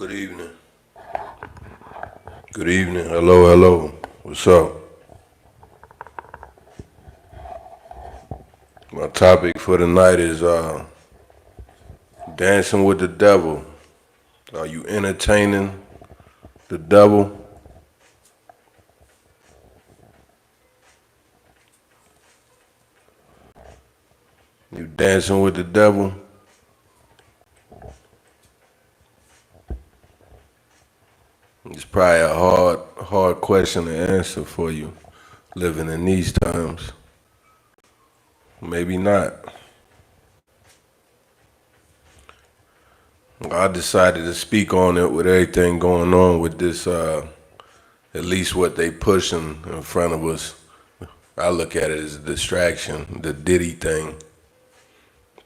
Good evening. Good evening. Hello, hello. What's up? My topic for tonight is dancing with the devil. Are you entertaining the devil? You dancing with the devil? It's probably a hard question to answer for you living in these times. Maybe not. I decided to speak on it with everything going on with this, at least what they pushing in front of us. I look at it as a distraction, the Diddy thing.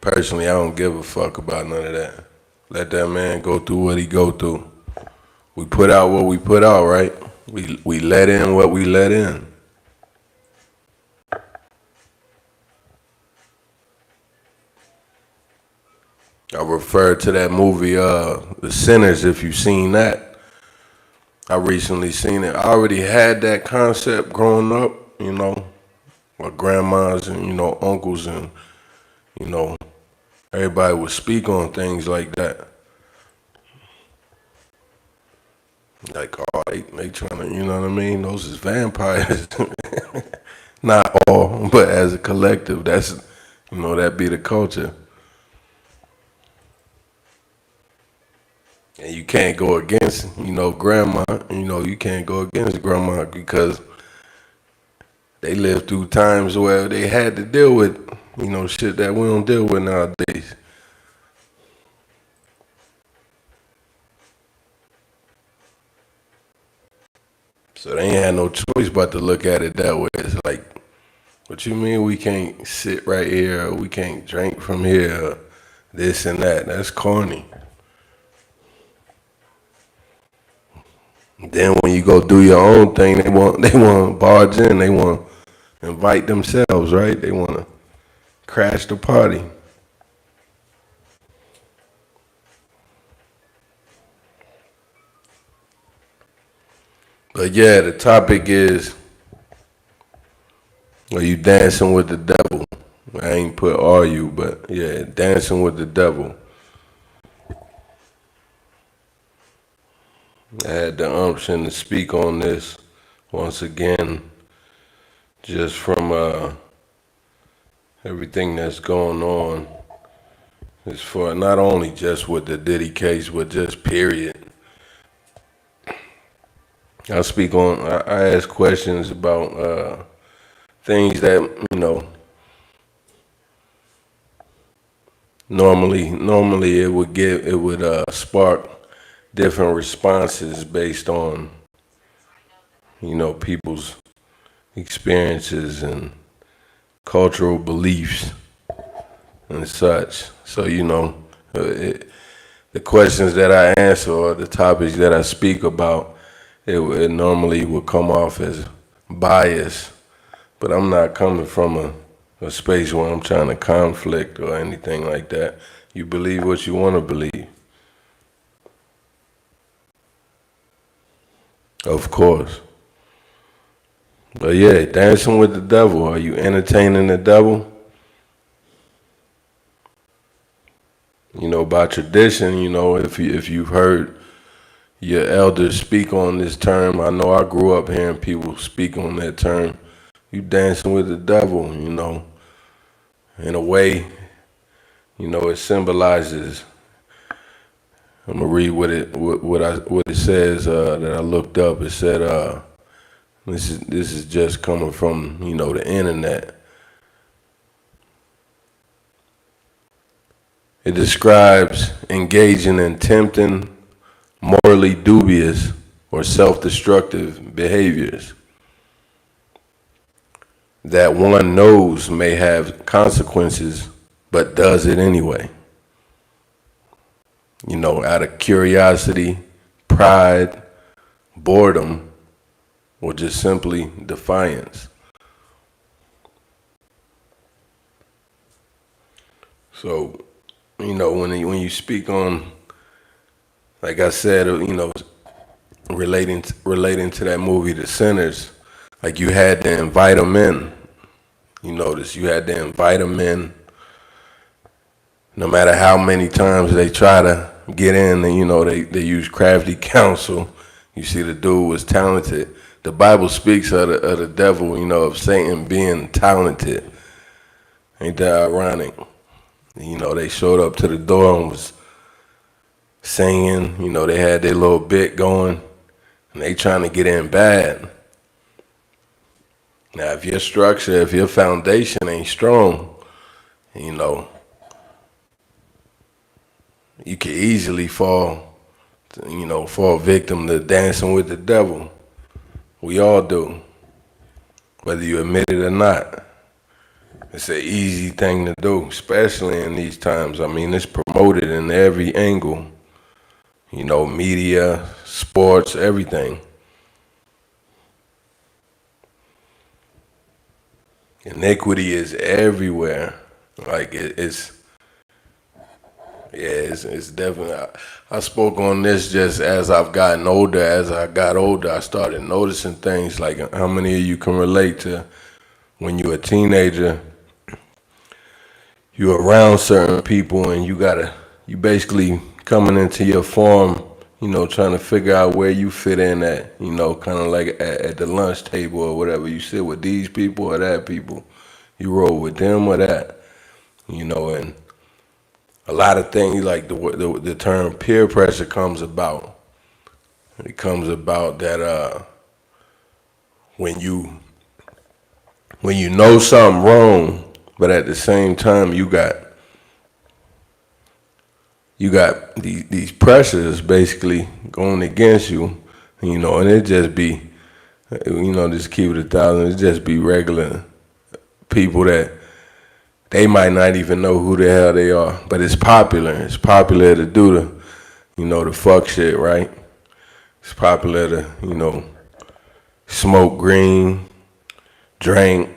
Personally, I don't give a fuck about none of that. Let that man go through what he go through. We put out what we put out, right? We let in what we let in. I refer to that movie, The Sinners, if you've seen that. I recently seen it. I already had that concept growing up, my grandmas and, uncles and, everybody would speak on things like that. Like, oh, they trying to, you know what I mean? Those is vampires. Not all, but as a collective, that's, that be the culture. And you can't go against, grandma, you can't go against grandma because they lived through times where they had to deal with, shit that we don't deal with nowadays. So they ain't had no choice but to look at it that way. It's like, what you mean we can't sit right here, or we can't drink from here, or this and that? That's corny. Then when you go do your own thing, they want to barge in, they want to invite themselves, right? They want to crash the party. But yeah, the topic is, are you dancing with the devil? I ain't put are you, but yeah, dancing with the devil. I had the unction to speak on this once again, just from everything that's going on. It's for not only just with the Diddy case, but just period. I ask questions about things that, normally it would spark different responses based on, people's experiences and cultural beliefs and such. So, the questions that I answer or the topics that I speak about, it normally would come off as bias, but I'm not coming from a space where I'm trying to conflict or anything like that. You believe what you want to believe. Of course. But yeah, dancing with the devil. Are you entertaining the devil? By tradition, if you've heard your elders speak on this term, I know I grew up hearing people speak on that term. You dancing with the devil, in a way, it symbolizes. I'm gonna read what it says that I looked up. It said, this is just coming from the internet. It describes engaging in tempting, morally dubious, or self-destructive behaviors that one knows may have consequences, but does it anyway. Out of curiosity, pride, boredom, or just simply defiance. So, when you speak on like I said, relating to that movie, The Sinners, like you had to invite them in. You notice you had to invite them in, no matter how many times they try to get in, and they use crafty counsel. You see, the dude was talented. The Bible speaks of the devil, of Satan being talented. Ain't that ironic? They showed up to the door and was singing. They had their little bit going, and they trying to get in bad. Now, if your structure, if your foundation ain't strong, you could easily fall victim to dancing with the devil. We all do, whether you admit it or not. It's an easy thing to do, especially in these times. I mean, it's promoted in every angle, media, sports, everything. Iniquity is everywhere. Like it's definitely. I spoke on this just as I've gotten older. As I got older, I started noticing things like how many of you can relate to when you're a teenager. You're around certain people, and you basically coming into your form, trying to figure out where you fit in at, kind of like at the lunch table or whatever. You sit with these people or that people. You roll with them or that, and a lot of things like the term peer pressure comes about. It comes about that when you know something wrong, but at the same time you got these pressures basically going against you, and it just be, just keep it 1,000. It just be regular people that they might not even know who the hell they are, but it's popular. It's popular to do the fuck shit, right? It's popular to, smoke green, drink,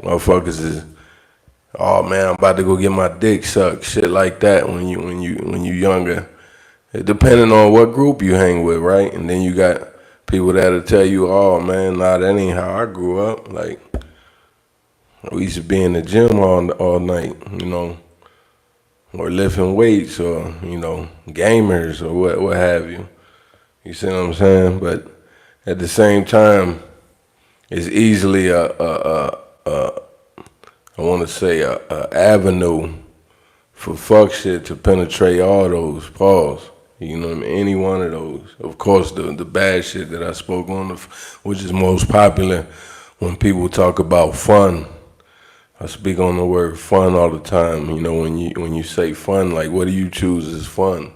motherfuckers is, oh man, I'm about to go get my dick sucked, shit like that when you younger. It depending on what group you hang with, right? And then you got people that'll tell you, oh man, nah, that ain't how I grew up. Like, we used to be in the gym all night, or lifting weights, or, gamers, or what have you. You see what I'm saying? But at the same time, it's easily a avenue for fuck shit to penetrate all those pause. You know what I mean? Any one of those. Of course, the bad shit that I spoke on, which is most popular when people talk about fun. I speak on the word fun all the time. When you say fun, like, what do you choose as fun?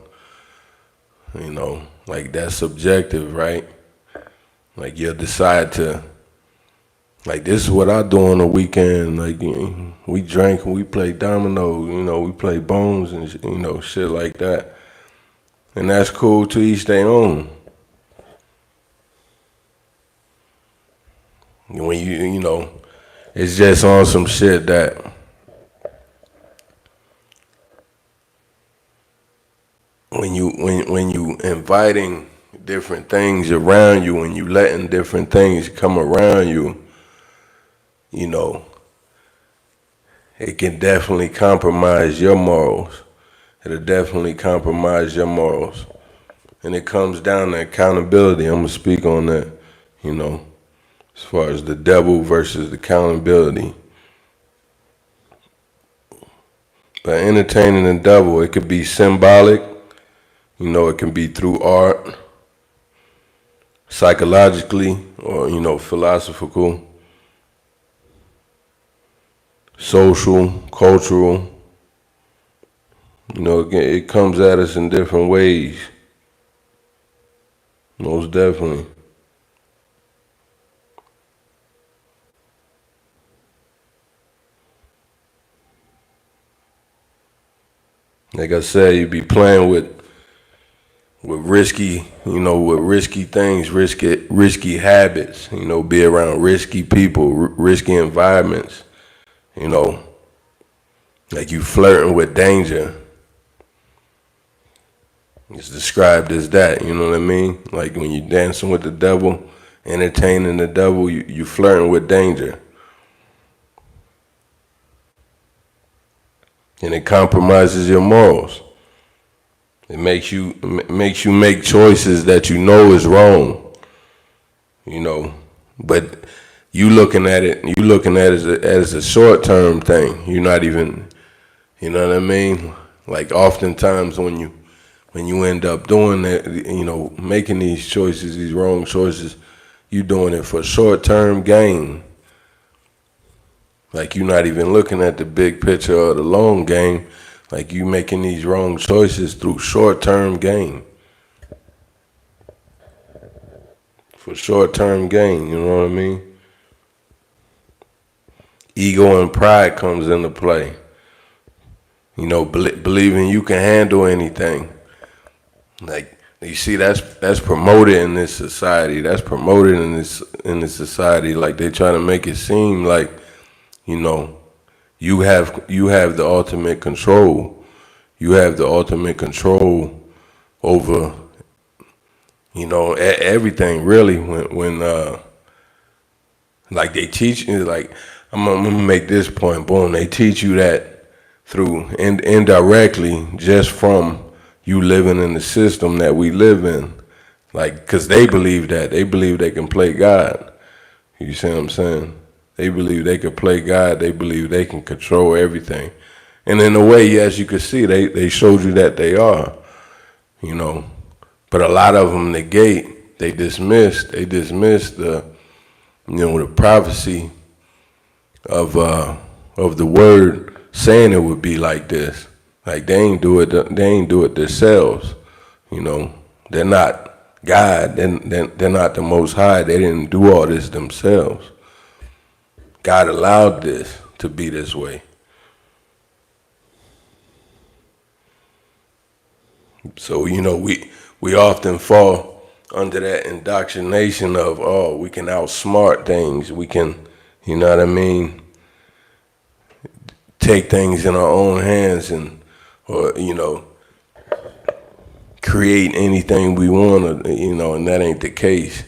Like, that's subjective, right? Like, you'll decide to, like, this is what I do on the weekend. Like, we drink and we play dominoes, we play bones and, shit like that. And that's cool, to each their own. When it's just on some shit that when you inviting different things around you, when you letting different things come around you, it can definitely compromise your morals. It'll definitely compromise your morals. And it comes down to accountability. I'm gonna speak on that, as far as the devil versus the accountability. By entertaining the devil, it could be symbolic, it can be through art, psychologically, or, philosophical, social, cultural. It comes at us in different ways. Most definitely. Like I said, you be playing with risky, with risky things, risky habits, be around risky people, risky environments, like you flirting with danger. It's described as that, you know what I mean? Like when you're dancing with the devil, entertaining the devil, you flirting with danger. And it compromises your morals. It makes you make choices that you know is wrong, you know. But you looking at it as a short term thing. You're not even, you know what I mean? Like oftentimes when you end up doing that, you know, making these choices, these wrong choices, you doing it for short term gain. Like you're not even looking at the big picture or the long game. Like you making these wrong choices through short-term gain. For short-term gain, you know what I mean? Ego and pride comes into play. You know, believing you can handle anything. Like you see, that's promoted in this society. That's promoted in this society. Like they try to make it seem like, you know, you have the ultimate control. You have the ultimate control over, you know, everything really. When like they teach you, like I'm gonna make this point. Boom, they teach you that through indirectly, just from you living in the system that we live in. Like, cause they believe they can play God. You see what I'm saying? They believe they could play God. They believe they can control everything. And in a way, as you can see, they showed you that they are, you know. But a lot of them negate, they dismiss the, you know, the prophecy of the word saying it would be like this. Like they ain't do it themselves, you know. They're not God. They're not the Most High. They didn't do all this themselves. God allowed this to be this way. So, you know, we often fall under that indoctrination of, oh, we can outsmart things. We can, you know what I mean, take things in our own hands or, you know, create anything we want, you know, and that ain't the case.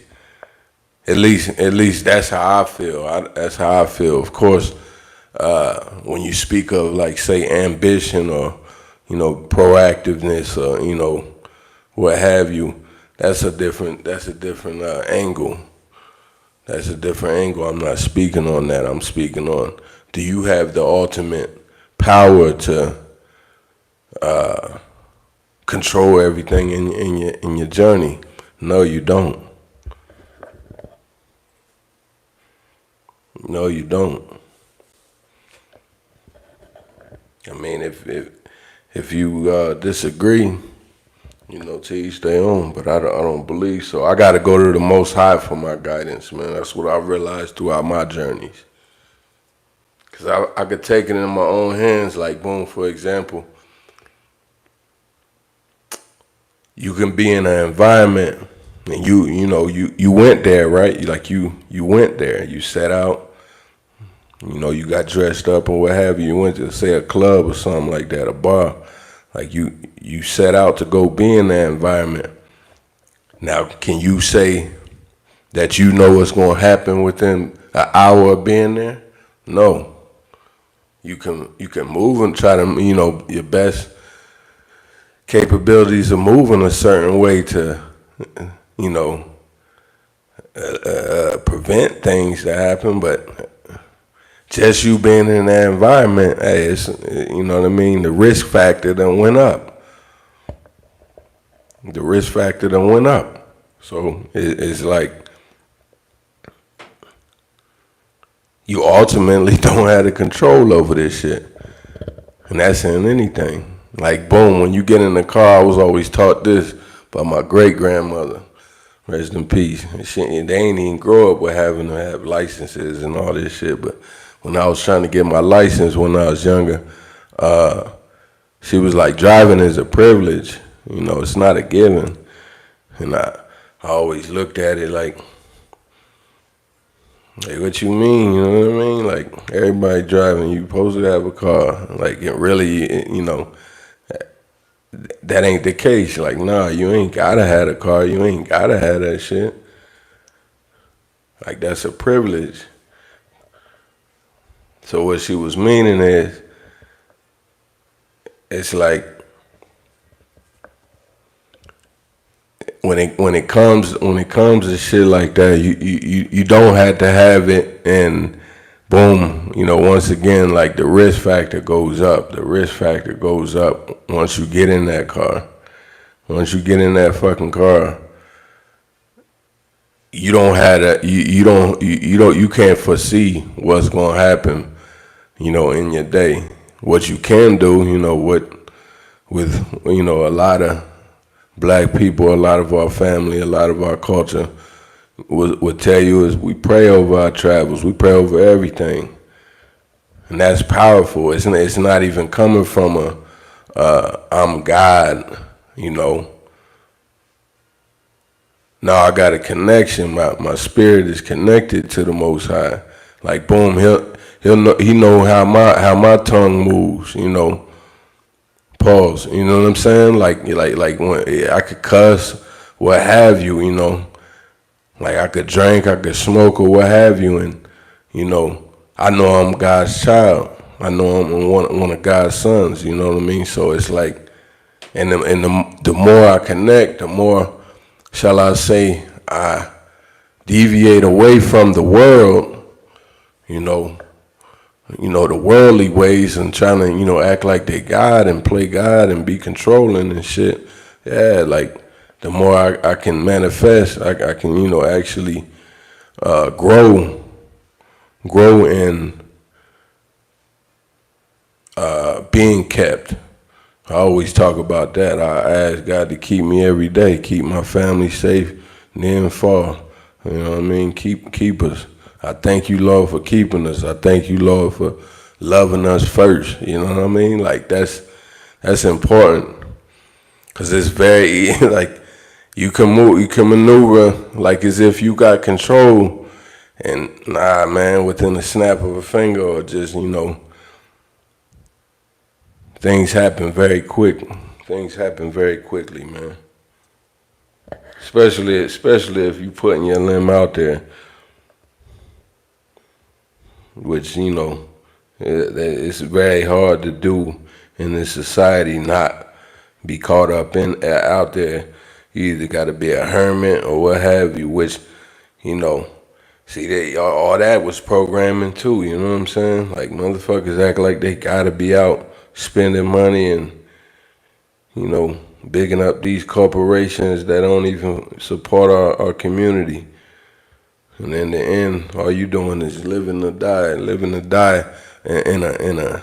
At least that's how I feel. That's how I feel. Of course, when you speak of, like, say, ambition or, you know, proactiveness or, you know, what have you, that's a different angle. That's a different angle. I'm not speaking on that. I'm speaking on, do you have the ultimate power to control everything in your journey? No, you don't. No, you don't. I mean, if you disagree, you know, to each their own. But I don't believe so. I got to go to the Most High for my guidance, man. That's what I realized throughout my journeys. Because I could take it in my own hands. Like, boom, for example, you can be in an environment and you know, you went there, right? Like you went there. You set out. You know, you got dressed up or what have you. You went to, say, a club or something like that, a bar. Like you set out to go be in that environment. Now, can you say that you know what's going to happen within an hour of being there? No. You can move and try to, you know, your best capabilities of moving a certain way to, you know, prevent things to happen, but just you being in that environment, hey, it's, you know what I mean, the risk factor done went up. The risk factor done went up. So it's like you ultimately don't have the control over this shit. And that's in anything. Like, boom, when you get in the car, I was always taught this by my great-grandmother. Rest in peace. And they ain't even grow up with having to have licenses and all this shit, but when I was trying to get my license when I was younger, she was like, driving is a privilege. You know, it's not a given. And I always looked at it like, what you mean? You know what I mean? Like, everybody driving, you supposed to have a car. Like, it really, you know, that ain't the case. Like, nah, you ain't gotta have a car. You ain't gotta have that shit. Like, that's a privilege. So what she was meaning is, it's like when it comes to shit like that, you don't have to have it, and boom, once again, like, the risk factor goes up. The risk factor goes up once you get in that car. Once you get in that fucking car, you don't have that. You can't foresee what's gonna happen, in your day. What you can do, with a lot of black people, a lot of our family, a lot of our culture would tell you is we pray over our travels. We pray over everything, and that's powerful. It's not even coming from I'm God, No, I got a connection. My spirit is connected to the Most High. Like, boom, he know how my tongue moves. Pause. You know what I'm saying? Like when I could cuss, what have you. Like, I could drink, I could smoke, or what have you, and I know I'm God's child. I know I'm one of God's sons. You know what I mean? So it's like, and the more I connect, the more, shall I say, I deviate away from the world, the worldly ways, and trying to, act like they God and play God and be controlling and shit. Yeah, like, the more I can manifest, I can, actually grow in being kept. I always talk about that. I ask God to keep me every day, keep my family safe, near and far. You know what I mean? Keep us. I thank you, Lord, for keeping us. I thank you, Lord, for loving us first. You know what I mean? Like, that's important, because it's very like, you can maneuver like as if you got control, and nah, man, within the snap of a finger, or just things happen very quick. Things happen very quickly, man. Especially if you putting your limb out there, which it's very hard to do in this society. Not be caught up in out there. You either got to be a hermit or what have you. Which see, all that was programming too. You know what I'm saying? Like, motherfuckers act like they gotta be out spending money and bigging up these corporations that don't even support our community. And in the end, all you doing is living to die in a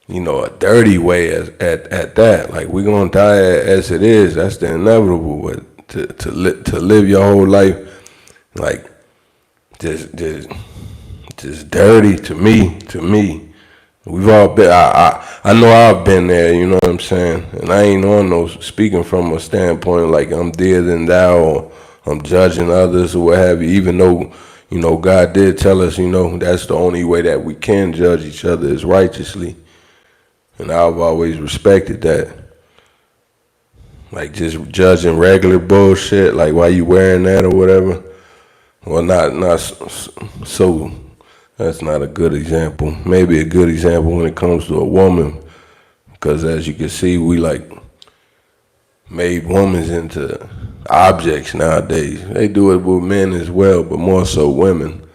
a dirty way at that. Like, we're gonna die as it is. That's the inevitable. But to live your whole life like just dirty, to me. We've all been. I know I've been there. You know what I'm saying? And I ain't on no speaking from a standpoint like I'm dearer than thou, or I'm judging others or what have you. Even though God did tell us that's the only way that we can judge each other is righteously, and I've always respected that. Like, just judging regular bullshit, like why you wearing that or whatever. Well, not so. That's not a good example. Maybe a good example when it comes to a woman, because as you can see, we like made women into objects nowadays. They do it with men as well, but more so women.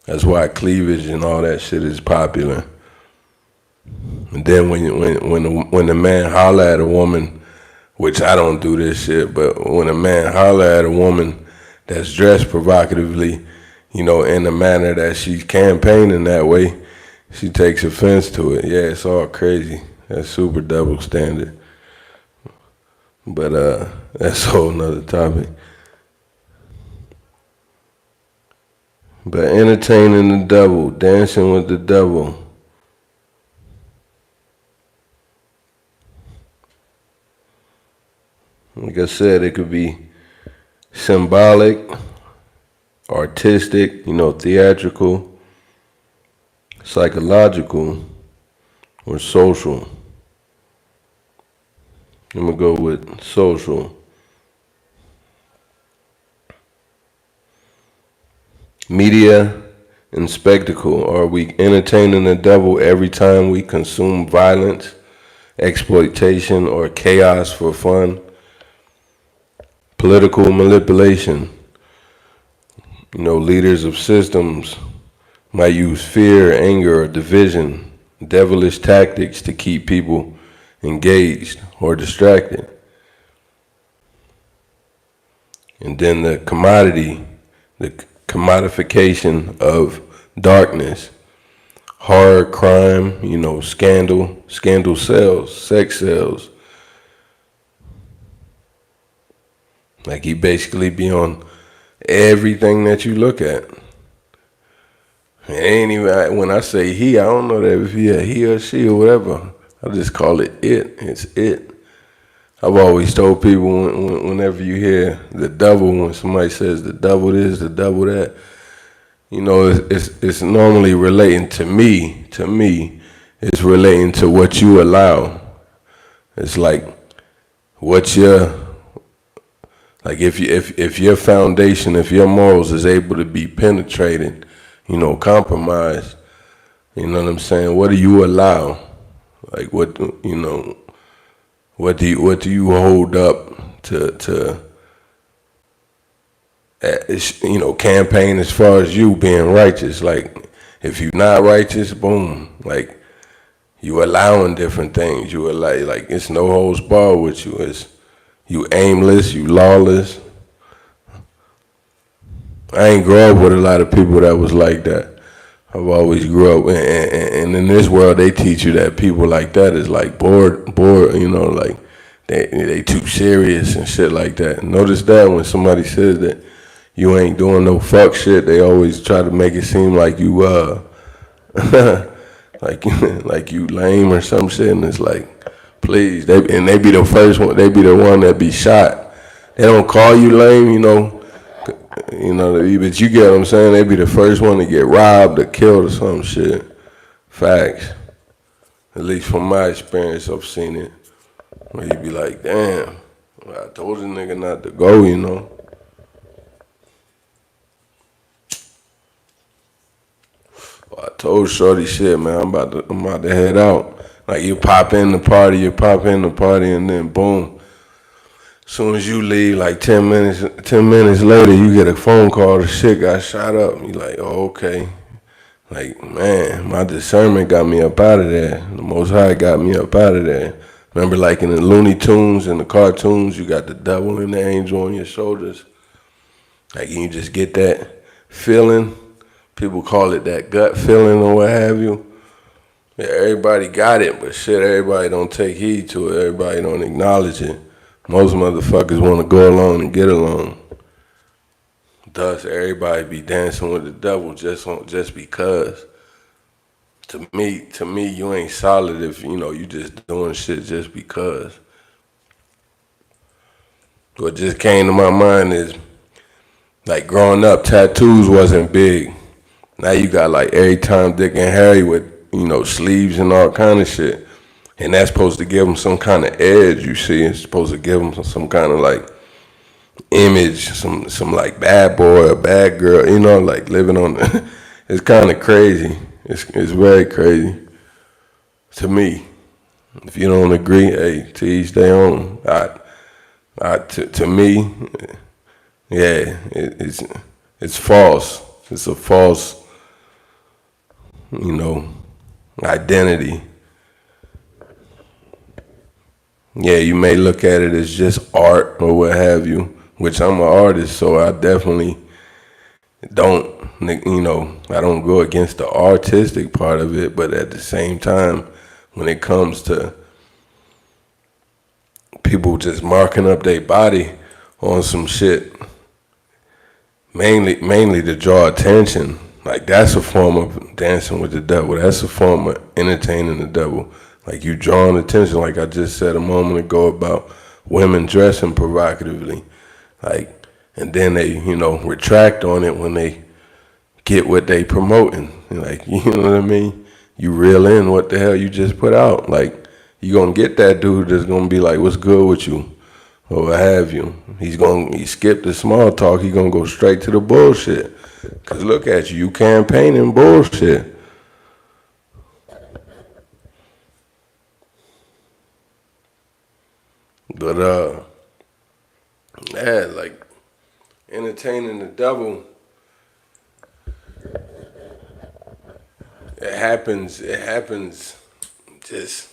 That's why cleavage and all that shit is popular. And then when the man holler at a woman, which I don't do this shit, but when a man holler at a woman that's dressed provocatively, in the manner that she's campaigning that way, she takes offense to it. Yeah, it's all crazy. That's super double standard. But that's a whole nother topic. But entertaining the devil, dancing with the devil. Like I said, it could be symbolic, artistic, theatrical, psychological, or social. I'm gonna go with social. Media and spectacle. Are we entertaining the devil every time we consume violence, exploitation, or chaos for fun? Political manipulation. Leaders of systems might use fear, anger, or division, devilish tactics to keep people engaged or distracted. And then the commodification of darkness, horror, crime, scandal sells, sex sells. Like he basically be on everything that you look at. It ain't even, when I say he, I don't know that if he or she or whatever. I just call it. It's it. I've always told people whenever you hear the devil, when somebody says the devil this, the devil that, it's normally relating to me. To me, it's relating to what you allow. It's like if your foundation, if your morals is able to be penetrated, compromised, you know what I'm saying? What do you allow? Like what do you hold up to campaign as far as you being righteous? Like if you're not righteous, boom, like you allowing different things. You allow, like it's no holds barred with you. It's you aimless, you lawless. I ain't grow up with a lot of people that was like that. I've always grew up, and in this world, they teach you that people like that is like bored, like they too serious and shit like that. Notice that when somebody says that you ain't doing no fuck shit, they always try to make it seem like you like you lame or some shit, and it's like, please, they be the first one, they be the one that be shot. They don't call you lame, but you get what I'm saying? They be the first one to get robbed or killed or some shit. Facts. At least from my experience, I've seen it. Where you be like, damn, I told this nigga not to go, Well, I told Shorty shit, man, I'm about to head out. Like you pop in the party, and then boom. As soon as you leave, like 10 minutes later, you get a phone call, the shit got shot up. You like, oh, okay. Like, man, my discernment got me up out of there. The Most High got me up out of there. Remember, like in the Looney Tunes and the cartoons, you got the devil and the angel on your shoulders. Like, you just get that feeling. People call it that gut feeling or what have you. Yeah, everybody got it, but shit, everybody don't take heed to it. Everybody don't acknowledge it. Most motherfuckers want to go along and get along. Thus, everybody be dancing with the devil just because. To me, you ain't solid if you just doing shit just because. What just came to my mind is, like growing up, tattoos wasn't big. Now you got like every Tom, Dick, and Harry with sleeves and all kind of shit. And that's supposed to give them some kind of edge, you see. It's supposed to give them some kind of like image, some like bad boy or bad girl, like living on. It's kind of crazy. It's very crazy to me. If you don't agree, hey, to each their own. To me, yeah, it's false. It's a false, identity. Yeah, you may look at it as just art or what have you, which I'm an artist, so I definitely don't, I don't go against the artistic part of it, but at the same time, when it comes to people just marking up their body on some shit, mainly to draw attention, like that's a form of dancing with the devil. That's a form of entertaining the devil. Like you drawing attention, like I just said a moment ago about women dressing provocatively. Like, and then they, retract on it when they get what they promoting. Like, you know what I mean? You reel in what the hell you just put out. Like, You gonna get that dude that's gonna be like, "What's good with you?" or what have you. He skip the small talk. He gonna go straight to the bullshit. Cause look at you, you campaigning bullshit. But yeah, like entertaining the devil. It happens just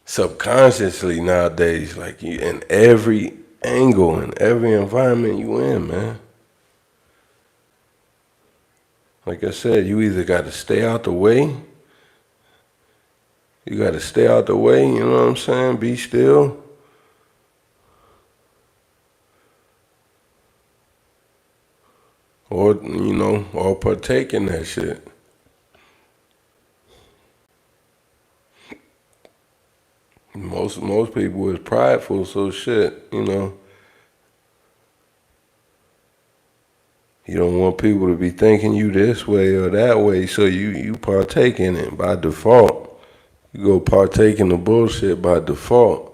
subconsciously nowadays, like you in every angle, in every environment you in, man. Like I said, you either got to stay out the way. You got to stay out the way, you know what I'm saying? Be still. Or, or partake in that shit. Most people is prideful, so shit, You don't want people to be thinking you this way or that way, so you partake in it by default. You go partake in the bullshit by default.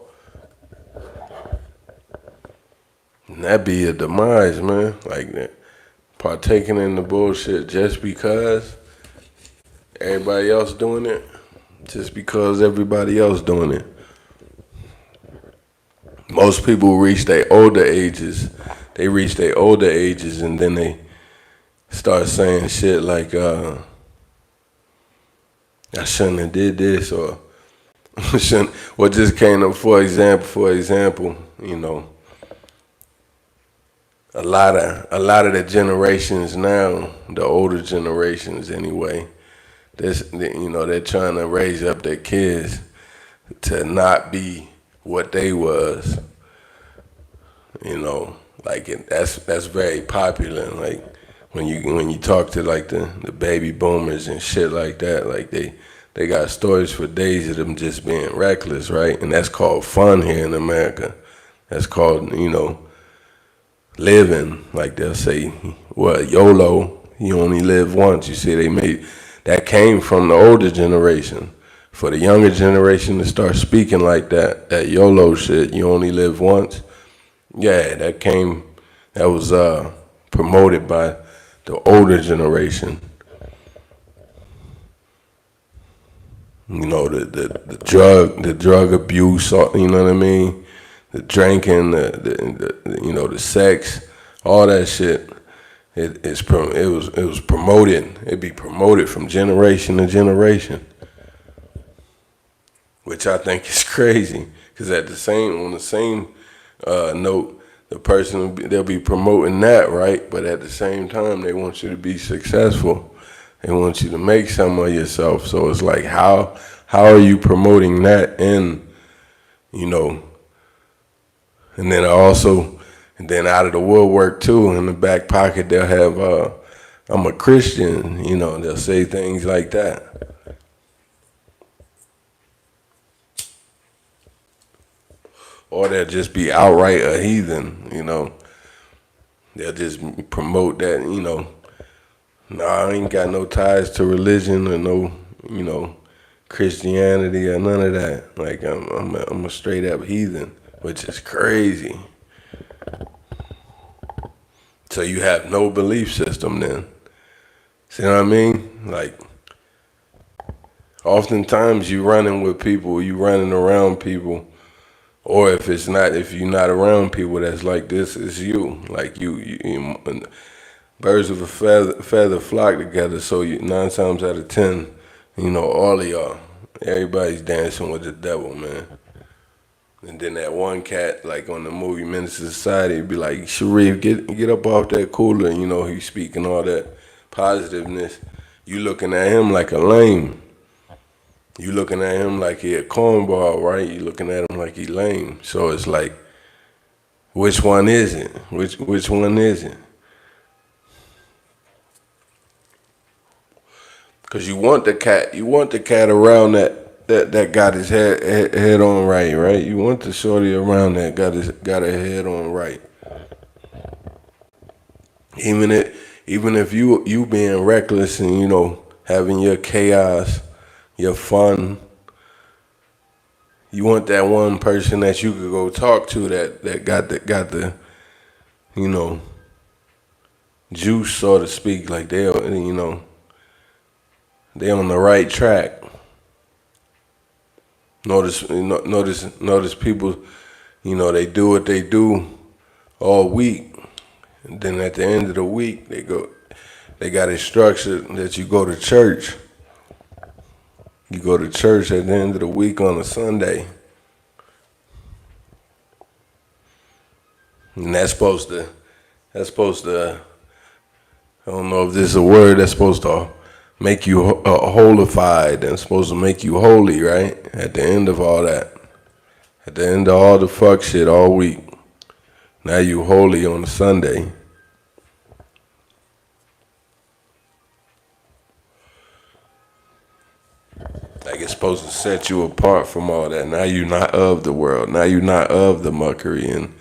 And that be a demise, man. Like that. Partaking in the bullshit just because everybody else doing it. Just because everybody else doing it. Most people reach their older ages. They reach their older ages and then they start saying shit like, I shouldn't have did this, or shouldn't. What just came up, for example, a lot of the generations now, the older generations anyway, they're trying to raise up their kids to not be what they was. That's very popular. Like when you talk to like the baby boomers and shit like that, like they got stories for days of them just being reckless, right? And that's called fun here in America. That's called, living. Like they'll say, what, YOLO, you only live once. You see, that came from the older generation. For the younger generation to start speaking like that YOLO shit, you only live once. Yeah, that was promoted by the older generation. The drug abuse, you know what I mean? The drinking, the sex, all that shit. It was promoted. It'd be promoted from generation to generation, which I think is crazy. Because on the same note, the person they'll be promoting that, right? But at the same time, they want you to be successful. They want you to make some of yourself. So it's like, how are you promoting that? And and then out of the woodwork too, in the back pocket, they'll have, I'm a Christian, they'll say things like that. Or they'll just be outright a heathen, They'll just promote that, nah, I ain't got no ties to religion or no, Christianity or none of that. Like I'm a straight up heathen, which is crazy. So you have no belief system then. See what I mean? Like, oftentimes you running around people, or if you're not around people that's like this, it's you. Like you birds of a feather flock together. So 9 times out of 10, all of y'all, everybody's dancing with the devil, man. And then that one cat, like on the movie Menace to Society, be like, Sharif, get up off that cooler. He's speaking all that positiveness. You looking at him like a lame. You looking at him like he a cornball, right? You looking at him like he lame. So it's like, which one is it? Which one is it? Because you want the cat around that got his head on right? You want the shorty around that got her head on right. Even if you being reckless and having your chaos, your fun, You want that one person that you could go talk to that got the you know juice, so to speak, like they on the right track. Notice people, they do what they do all week, and then at the end of the week they got it structured that you go to church. You go to church at the end of the week on a Sunday. And that's supposed to, I don't know if this is a word, that's supposed to make you holified and supposed to make you holy, right? At the end of all that. At the end of all the fuck shit all week. Now you holy on a Sunday. Like it's supposed to set you apart from all that. Now you're not of the world. Now you're not of the muckery and,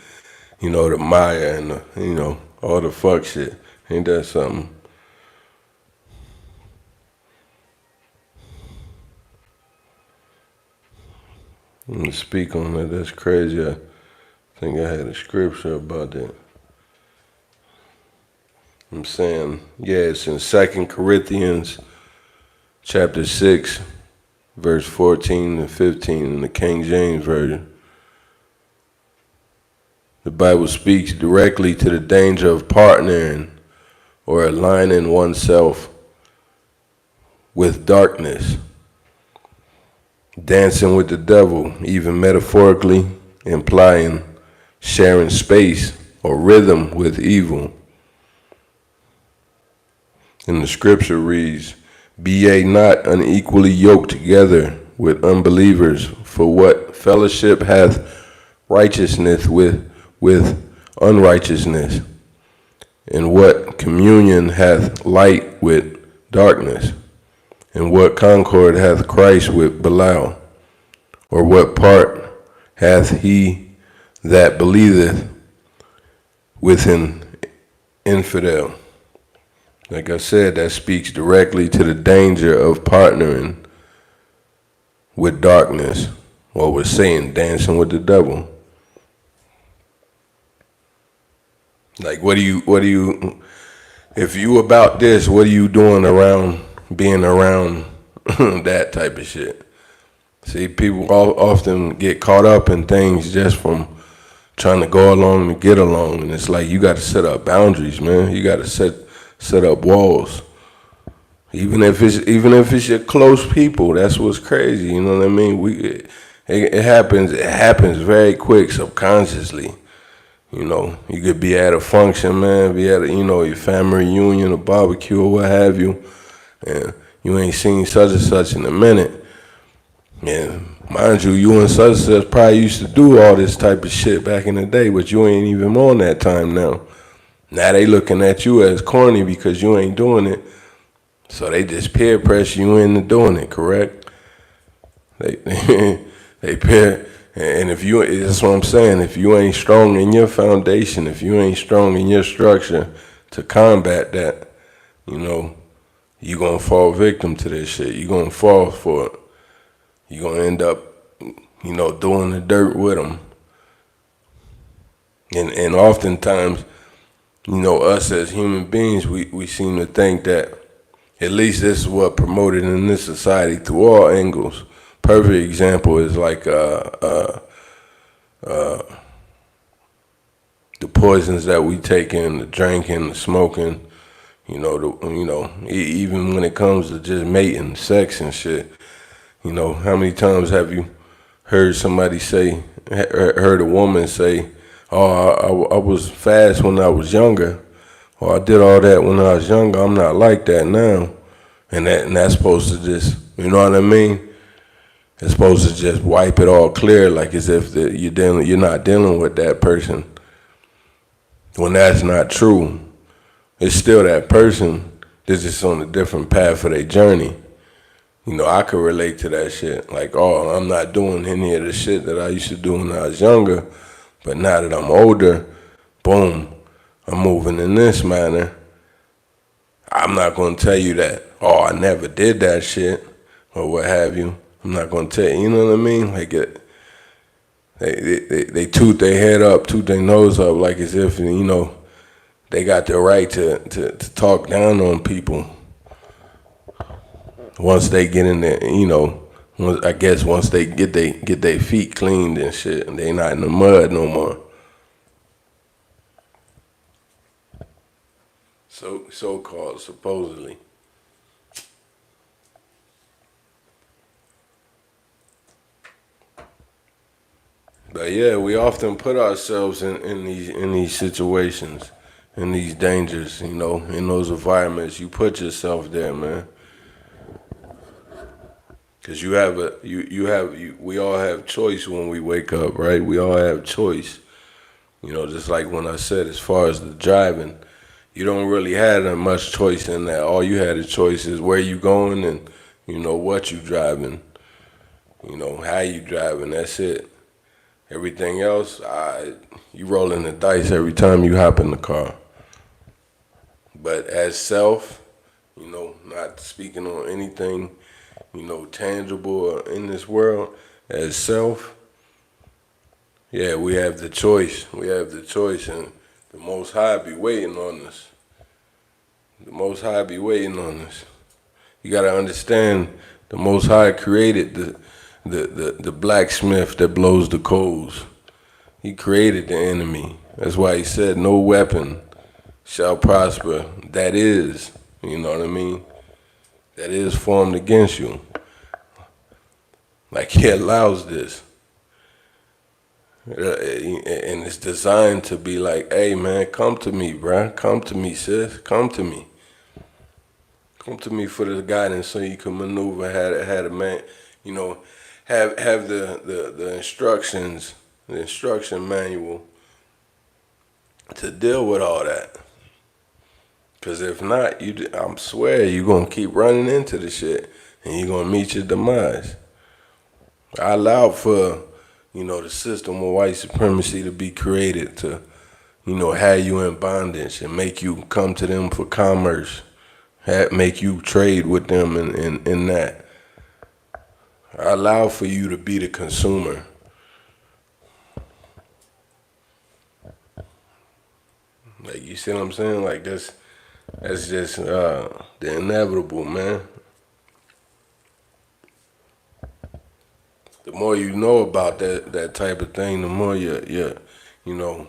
the Maya and, all the fuck shit. Ain't that something? Let me speak on that. That's crazy. I think I had a scripture about that. I'm saying, it's in 2 Corinthians chapter 6, verse 14 and 15 in the King James Version. The Bible speaks directly to the danger of partnering or aligning oneself with darkness, dancing with the devil, even metaphorically implying sharing space or rhythm with evil. And the scripture reads, "Be ye not unequally yoked together with unbelievers, for what fellowship hath righteousness with unrighteousness? And what communion hath light with darkness? And what concord hath Christ with Belial? Or what part hath he that believeth with an infidel?" Like I said, that speaks directly to the danger of partnering with darkness, or with Satan, dancing with the devil. Like, if you about this, what are you doing being around that type of shit? See, people often get caught up in things just from trying to go along to get along, and it's like you got to set up boundaries, man. You got to set up walls. Even if it's your close people, that's what's crazy. You know what I mean? It happens very quick, subconsciously. You could be at a function, man, be at your family reunion, a barbecue, or what have you, and you ain't seen such and such in a minute. And mind you and such and such probably used to do all this type of shit back in the day, but you ain't even on that time now. Now they looking at you as corny because you ain't doing it, so they just peer pressure you into doing it, correct? They peer. And that's what I'm saying, if you ain't strong in your foundation, if you ain't strong in your structure to combat that, you going to fall victim to this shit. You going to fall for it. You going to end up, doing the dirt with them. And oftentimes, us as human beings, we seem to think that, at least this is what promoted in this society through all angles. Perfect example is like the poisons that we take in, the drinking, the smoking, even when it comes to just mating, sex and shit. How many times have you heard somebody heard a woman say, "Oh, I was fast when I was younger," or "I did all that when I was younger. I'm not like that now," and that's supposed to just, you know what I mean? It's supposed to just wipe it all clear, like as if you're not dealing with that person. When that's not true, it's still that person. They're just on a different path for their journey. I could relate to that shit. Like, oh, I'm not doing any of the shit that I used to do when I was younger, but now that I'm older, boom, I'm moving in this manner. I'm not gonna tell you that, oh, I never did that shit, or what have you. I'm not gonna tell you, you know what I mean? Like, They toot their head up, toot their nose up, like as if, you know, they got the right to talk down on people. Once they get in there, you know, I guess once they get their feet cleaned and shit, and they not in the mud no more. So-called, supposedly. But yeah, we often put ourselves in these situations, in these dangers, you know, in those environments. You put yourself there, man. Cause we all have choice when we wake up, right? We all have choice. You know, just like when I said, as far as the driving, you don't really have that much choice in that. All you had a choice is where you going and, you know, what you driving, you know, how you driving. That's it. Everything else, you rolling the dice every time you hop in the car. But as self, you know, not speaking on anything, you know, tangible in this world, as self, yeah, we have the choice. We have the choice, and the Most High be waiting on us. The Most High be waiting on us. You gotta understand, the Most High created the blacksmith that blows the coals. He created the enemy. That's why he said, no weapon shall prosper. That is, you know what I mean? That is formed against you. Like, he allows this. And it's designed to be like, hey man, come to me, bruh. Come to me, sis. Come to me. Come to me for the guidance so you can maneuver, have a man, you know, have the instructions, the instruction manual to deal with all that. Cause if not, I swear you're gonna keep running into the shit and you're gonna meet your demise. I allowed for, you know, the system of white supremacy to be created to, you know, have you in bondage and make you come to them for commerce, make you trade with them in that. I allow for you to be the consumer. Like, you see what I'm saying? Like, that's just the inevitable, man. The more you know about that type of thing, the more you know,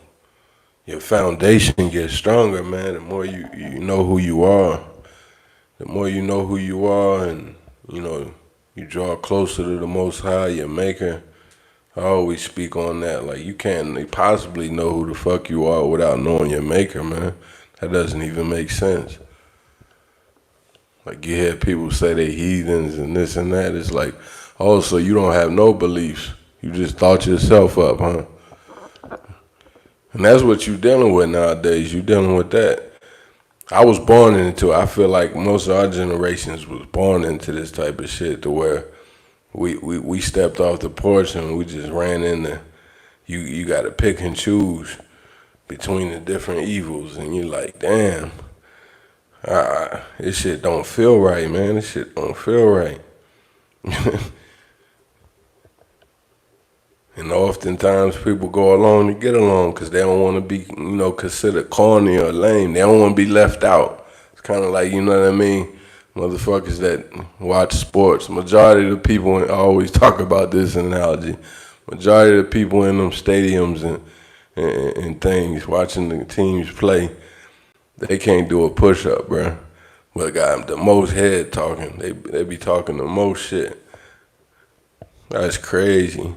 your foundation gets stronger, man. The more you know who you are. The more you know who you are, and, you know, you draw closer to the Most High, your Maker. I always speak on that. Like, you can't possibly know who the fuck you are without knowing your Maker, man. That doesn't even make sense. Like, you hear people say they heathens and this and that. It's like, oh, so you don't have no beliefs. You just thought yourself up, huh? And that's what you're dealing with nowadays. You're dealing with that. I was born into it. I feel like most of our generations was born into this type of shit, to where we stepped off the porch and we just ran in there. You got to pick and choose between the different evils, and you're like, damn, this shit don't feel right, man. This shit don't feel right. And oftentimes people go along to get along because they don't want to be, you know, considered corny or lame. They don't want to be left out. It's kind of like, you know what I mean? Motherfuckers that watch sports. Majority of the people, I always talk about this analogy, majority of the people in them stadiums and things, watching the teams play, they can't do a push-up, bruh. But got the most head talking. They be talking the most shit. That's crazy.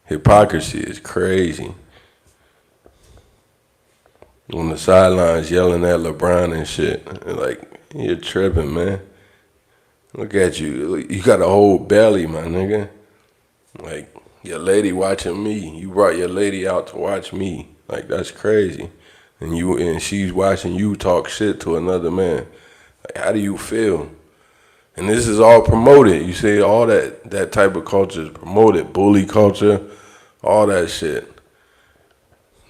Hypocrisy is crazy. On the sidelines yelling at LeBron and shit. Like, you're tripping, man. Look at you. You got a whole belly, my nigga. Like, your lady watching me. You brought your lady out to watch me. Like, that's crazy. And she's watching you talk shit to another man. Like, how do you feel? And this is all promoted. You see, all that type of culture is promoted. Bully culture, all that shit.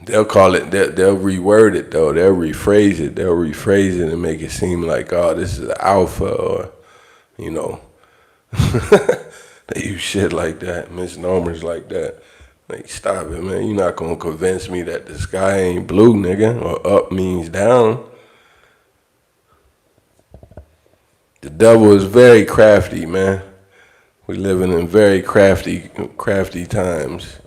They'll call it, they'll reword it though. They'll rephrase it. They'll rephrase it and make it seem like, oh, this is alpha, or, you know. They use shit like that, misnomers like that. Like, stop it, man. You're not gonna convince me that the sky ain't blue, nigga, or up means down. The devil is very crafty, man. We living in very crafty times.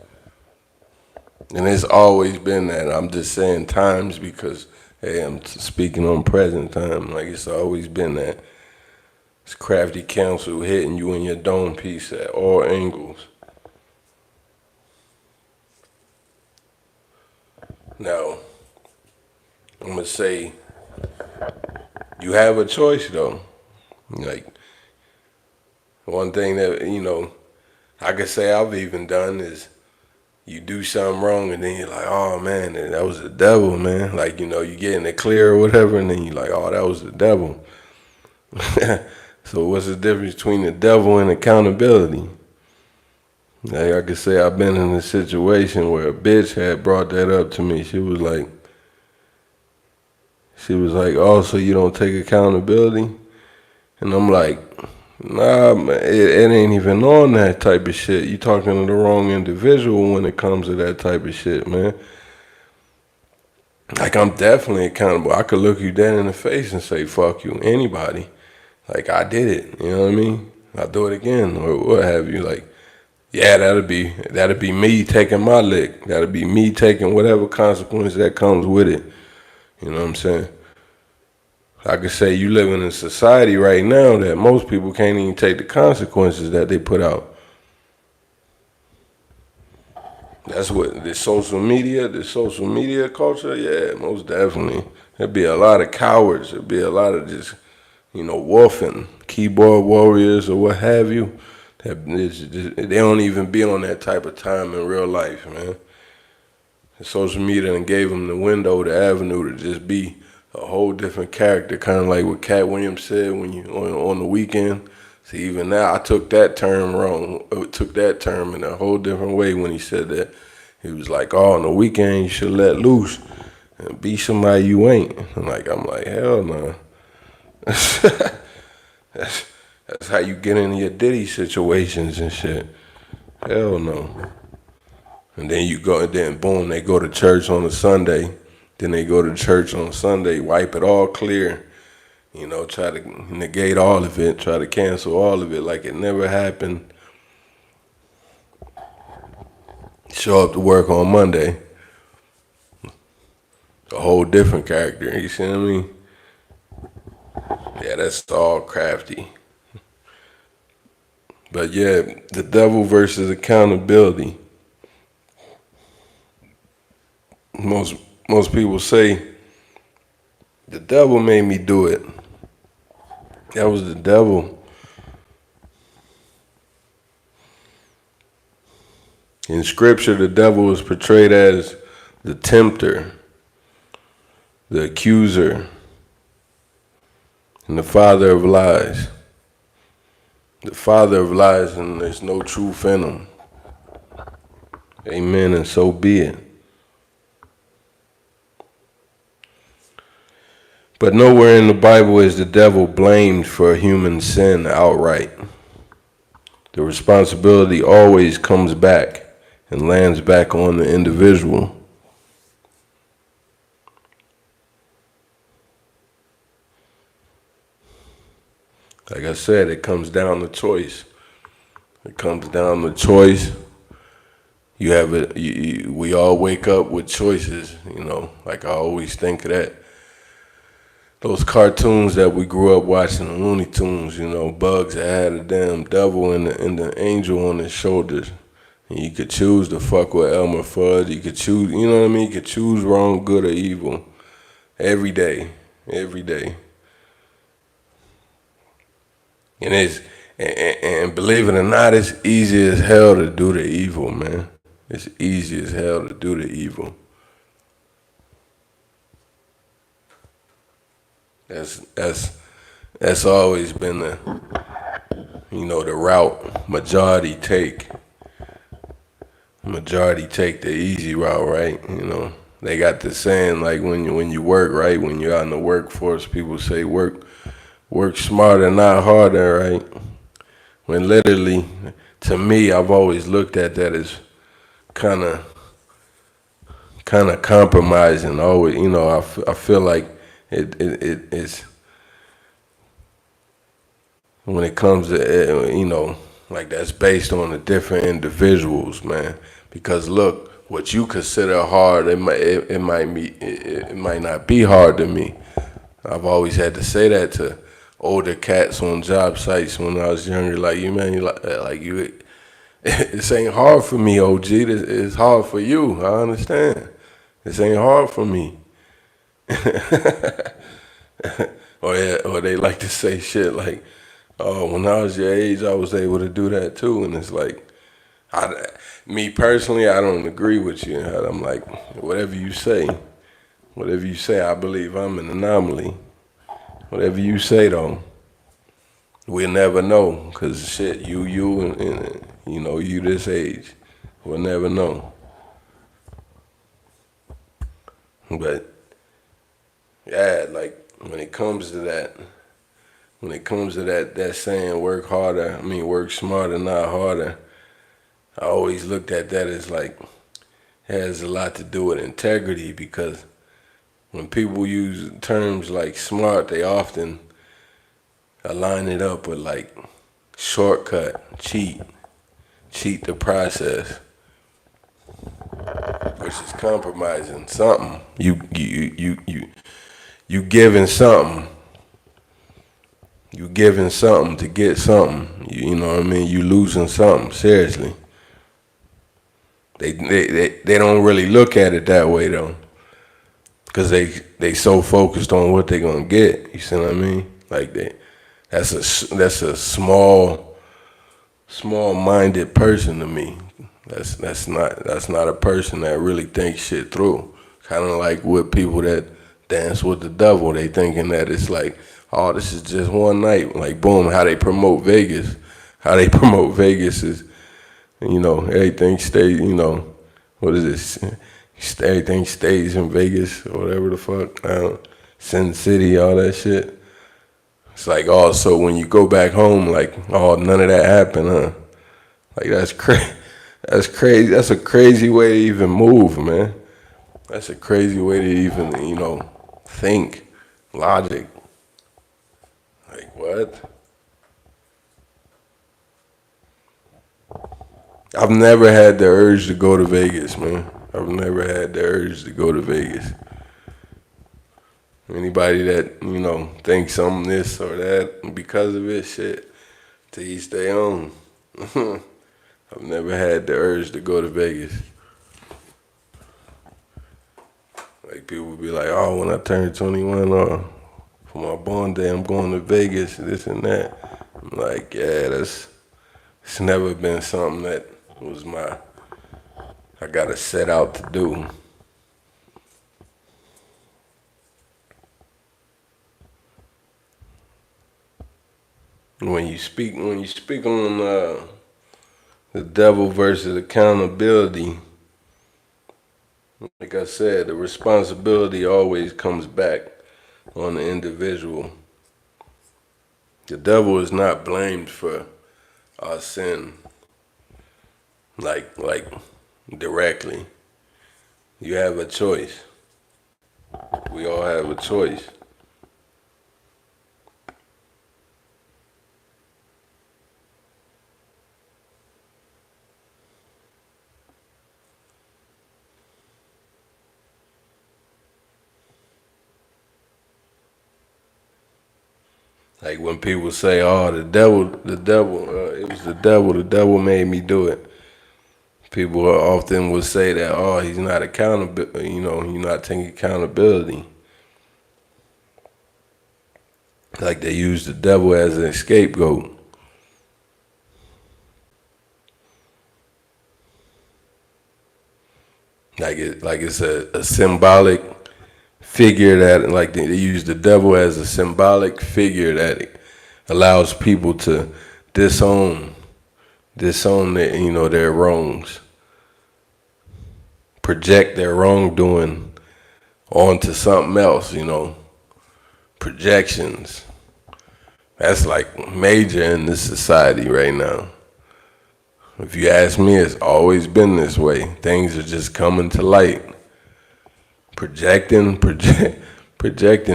And it's always been that. I'm just saying times because, hey, I'm speaking on present time. Like, it's always been that. It's crafty counsel hitting you in your dome piece at all angles. Now, I'm going to say, you have a choice, though. Like, one thing that, I could say I've even done is you do something wrong and then you're like, oh, man, that was the devil, man. Like, you get in the clear or whatever, and then you're like, oh, that was the devil. So what's the difference between the devil and accountability? Like, I could say I've been in a situation where a bitch had brought that up to me. She was like, oh, so you don't take accountability? And I'm like, nah, man, it ain't even on that type of shit. You talking to the wrong individual when it comes to that type of shit, man. Like, I'm definitely accountable. I could look you dead in the face and say, fuck you, anybody. Like, I did it, you know what I mean? I'll do it again, or what have you. Like, yeah, that'd be me taking my lick. That'd be me taking whatever consequence that comes with it. You know what I'm saying? I could say you live in a society right now that most people can't even take the consequences that they put out. That's what the social media culture, yeah, most definitely. There'd be a lot of cowards. There'd be a lot of just, wolfing, keyboard warriors or what have you. They don't even be on that type of time in real life, man. And social media and gave them the window, the avenue to just be a whole different character, kind of like what Cat Williams said when you on the weekend. See, even now, I took that term wrong. I took that term in a whole different way when he said that. He was like, oh, on the weekend, you should let loose and be somebody you ain't. I'm like, hell no. That's how you get into your Diddy situations and shit. Hell no. And then you go, and then boom, they go to church on a Sunday. Then they go to church on Sunday, wipe it all clear. Try to negate all of it, try to cancel all of it like it never happened. Show up to work on Monday. A whole different character, you see what I mean? Yeah, that's all crafty. But yeah, the devil versus accountability. Most people say, the devil made me do it. That was the devil. In scripture, the devil is portrayed as the tempter, the accuser, and the father of lies. The father of lies, and there's no truth in him. Amen, and so be it. But nowhere in the Bible is the devil blamed for human sin outright. The responsibility always comes back and lands back on the individual. Like I said, it comes down to choice. It comes down to choice. You have it. We all wake up with choices. Like I always think of that. Those cartoons that we grew up watching, the Looney Tunes. Bugs that had a damn devil and the angel on his shoulders. And you could choose to fuck with Elmer Fudd. You could choose. You know what I mean? You could choose wrong, good, or evil. Every day. Every day. And believe it or not, it's easy as hell to do the evil, man. It's easy as hell to do the evil. That's always been the route majority take. Majority take the easy route, right? They got this saying like when you work, right? When you're out in the workforce, people say work smarter, not harder, right? When literally, to me, I've always looked at that as kind of compromising. Always, I feel like it's when it comes to like that's based on the different individuals, man. Because look, what you consider hard, it might not be hard to me. I've always had to say that to older cats on job sites when I was younger. Like you, this ain't hard for me, OG. It's hard for you. I understand. This ain't hard for me. Or they like to say shit like, "Oh, when I was your age, I was able to do that too." And it's like, me personally, I don't agree with you. I'm like, whatever you say, I believe I'm an anomaly. Whatever you say, though, we'll never know. Cause shit, and you this age, we'll never know. But yeah, like when it comes to that. When it comes to that saying, work smarter, not harder, I always looked at that as like, it has a lot to do with integrity, because when people use terms like smart, they often align it up with like shortcut, cheat the process, which is compromising something. You giving something. You giving something to get something. You know what I mean? You losing something, seriously. They don't really look at it that way though. Cause they so focused on what they gonna get. You see what I mean? Like that's a small-minded person to me. That's not a person that really thinks shit through. Kind of like with people that dance with the devil. They thinking that it's like, oh, this is just one night. Like, boom, how they promote Vegas. How they promote Vegas is, everything stays, what is this? Everything stays in Vegas or whatever the fuck. Sin City, all that shit. It's like, oh, so when you go back home, like, oh, none of that happened, huh? Like, that's crazy. That's crazy. That's a crazy way to even move, man. That's a crazy way to even, think. Logic. Like, what? I've never had the urge to go to Vegas, man. I've never had the urge to go to Vegas. Anybody that, thinks I'm this or that because of it, shit, to each their own. I've never had the urge to go to Vegas. Like, people be like, oh, when I turn 21, for my born day, I'm going to Vegas, this and that. I'm like, yeah, it's never been something that was I gotta set out to do. When you speak on the devil versus accountability, like I said, the responsibility always comes back on the individual. The devil is not blamed for our sin, like directly. You have a choice. We all have a choice. Like when people say, "Oh, the devil, it was the devil made me do it." People often will say that, "Oh, he's not accountable. You're not taking accountability." Like they use the devil as a scapegoat. Like it's a symbolic figure that, like they use the devil as a symbolic figure that it allows people to disown their wrongs, project their wrongdoing onto something else. Projections. That's like major in this society right now. If you ask me, it's always been this way. Things are just coming to light. Projecting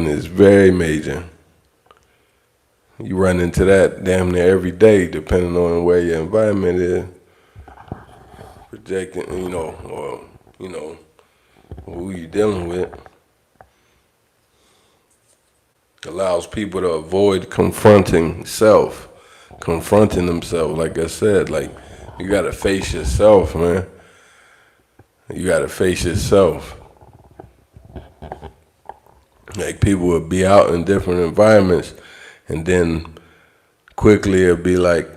is very major. You run into that damn near every day, depending on where your environment is. Projecting, or who you dealing with. Allows people to avoid confronting themselves. Like I said, like, you gotta face yourself, man. You gotta face yourself. Like, people would be out in different environments, and then quickly it'd be like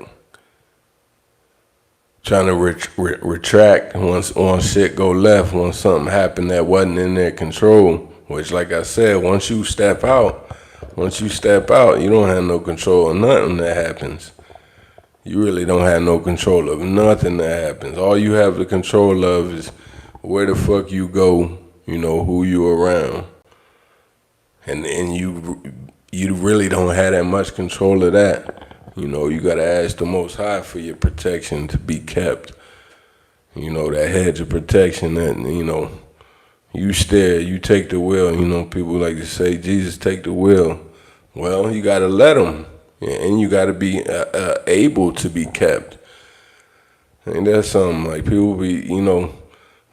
trying to retract once shit go left, once something happened that wasn't in their control. Which, like I said, once you step out, you don't have no control of nothing that happens. You really don't have no control of nothing that happens. All you have the control of is where the fuck you go, who you around. And you really don't have that much control of that. You gotta ask the Most High for your protection to be kept. That hedge of protection that, you steer, you take the wheel. People like to say, Jesus, take the wheel. Well, you gotta let him. And you gotta be able to be kept. And that's something, like, people be,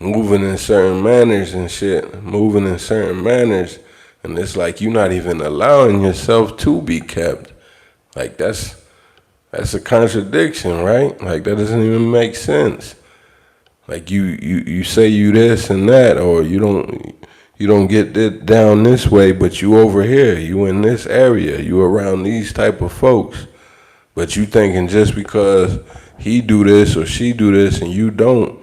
moving in certain manners and shit. And it's like you're not even allowing yourself to be kept. Like, that's a contradiction, right? Like, that doesn't even make sense. Like, you say you this and that, or you don't get it down this way, but you over here, you in this area, you around these type of folks. But you thinking just because he do this or she do this and you don't,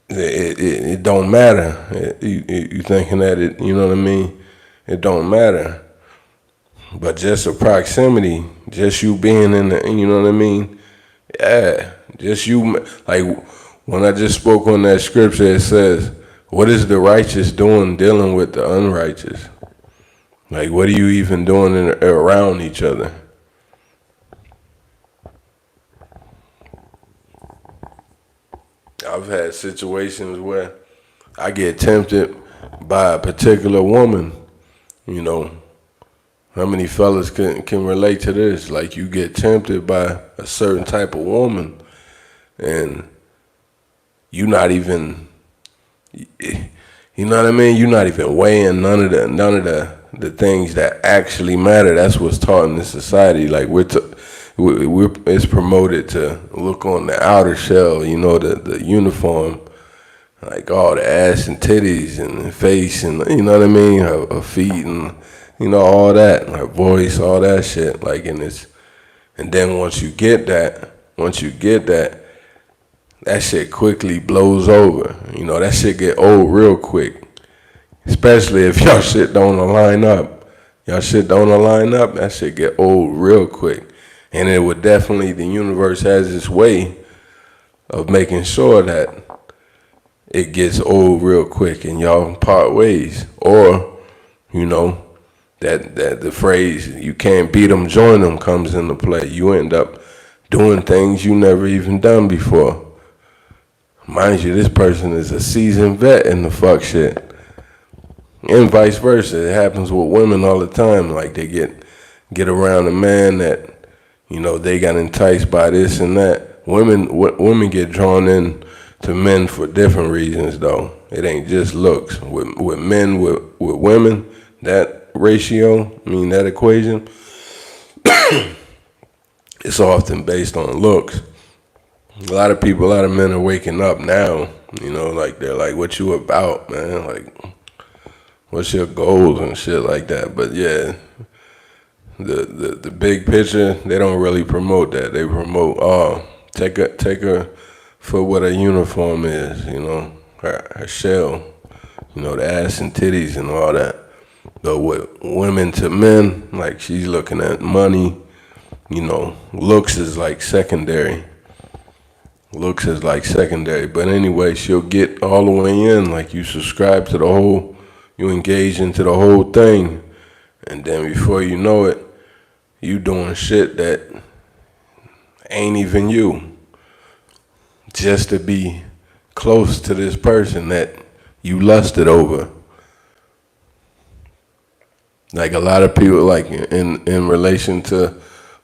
it don't matter. You thinking that it don't matter. But just a proximity, just you being in the, yeah, just you, like, when I just spoke on that scripture, it says, what is the righteous doing dealing with the unrighteous? Like, what are you even doing around each other? I've had situations where I get tempted by a particular woman. How many fellas can relate to this? Like, you get tempted by a certain type of woman, and you're not even, you're not even weighing none of the things that actually matter. That's what's taught in this society. Like, it's promoted to look on the outer shell, the uniform, like all the ass and titties and the face and, her feet and, all that, her voice, all that shit. Like, and then once you get that, that shit quickly blows over. That shit get old real quick. Especially if y'all shit don't align up. That shit get old real quick. And it would definitely, the universe has its way of making sure that it gets old real quick and y'all part ways. Or, that the phrase, you can't beat them, join them, comes into play. You end up doing things you never even done before. Mind you, this person is a seasoned vet in the fuck shit. And vice versa. It happens with women all the time. Like, they get around a man that, they got enticed by this and that. Women get drawn in to men for different reasons, though. It ain't just looks. With men, with women, that ratio, that equation, it's often based on looks. A lot of men are waking up now, like, they're like, what you about, man? Like, what's your goals and shit like that? But yeah, the big picture, they don't really promote that. They promote, take her for what her uniform is, her shell, the ass and titties and all that. But with women to men, like, she's looking at money, looks is like secondary. But anyway, she'll get all the way in, like, you subscribe to the whole, you engage into the whole thing. And then before you know it, you doing shit that ain't even you, just to be close to this person that you lusted over. Like a lot of people, like in relation to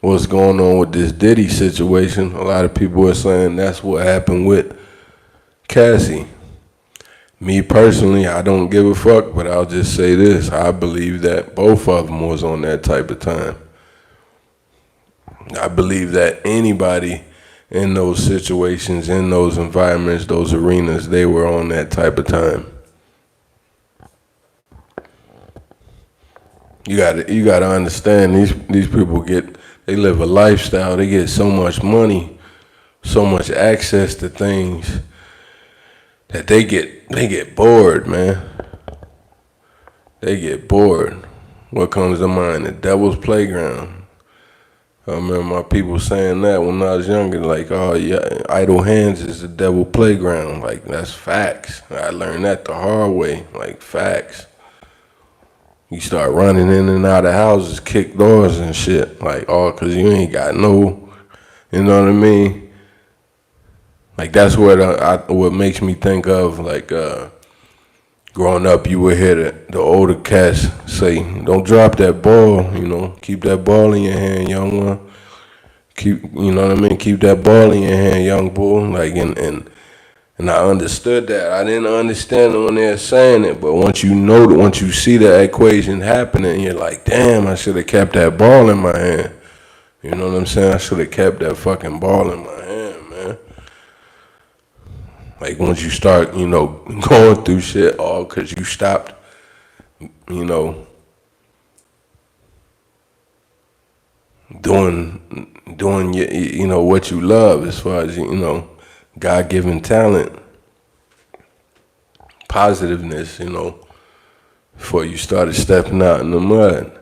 what's going on with this Diddy situation, a lot of people are saying that's what happened with Cassie. Me personally, I don't give a fuck, but I'll just say this. I believe that both of them was on that type of time. I believe that anybody in those situations, in those environments, those arenas, they were on that type of time. You gotta understand, these people they live a lifestyle, they get so much money, so much access to things that they get bored, man. They get bored. What comes to mind? The devil's playground. I remember my people saying that when I was younger, like, oh yeah, idle hands is the devil's playground. Like, that's facts. I learned that the hard way, like facts. You start running in and out of houses, kick doors and shit, like, all because you ain't got no, you know what I mean? Like, that's what makes me think of, like, growing up, you would hear the older cats say, don't drop that ball, keep that ball in your hand, young one. Keep, you know what I mean? Keep that ball in your hand, young boy. Like, and I understood that. I didn't understand it when they were saying it, but once you see the equation happening, you're like, damn, I should have kept that ball in my hand. You know what I'm saying? I should have kept that fucking ball in my hand, man. Like, once you start, going through shit all because you stopped, doing your, what you love as far as, God-given talent, positiveness, before you started stepping out in the mud.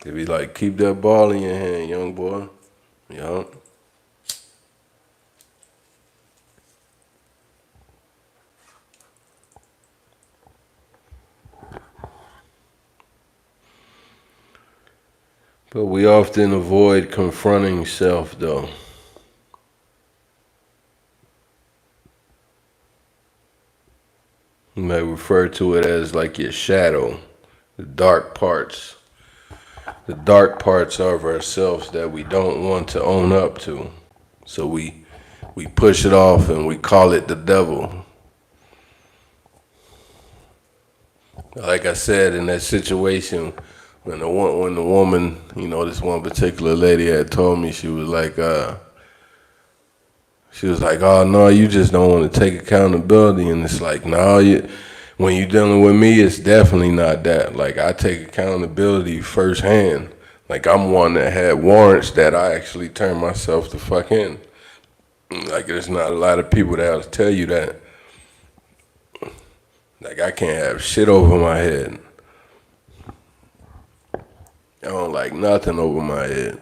They be like, keep that ball in your hand, young boy. Yup. But we often avoid confronting self, though. You may refer to it as like your shadow, the dark parts. The dark parts of ourselves that we don't want to own up to. So we push it off and we call it the devil. Like I said, in that situation, when the woman, this one particular lady had told me, she was like, oh no, you just don't want to take accountability. And it's like, no, when you're dealing with me, it's definitely not that. Like, I take accountability firsthand. Like, I'm one that had warrants that I actually turned myself the fuck in. Like, there's not a lot of people that'll tell you that. Like, I can't have shit over my head. I don't like nothing over my head.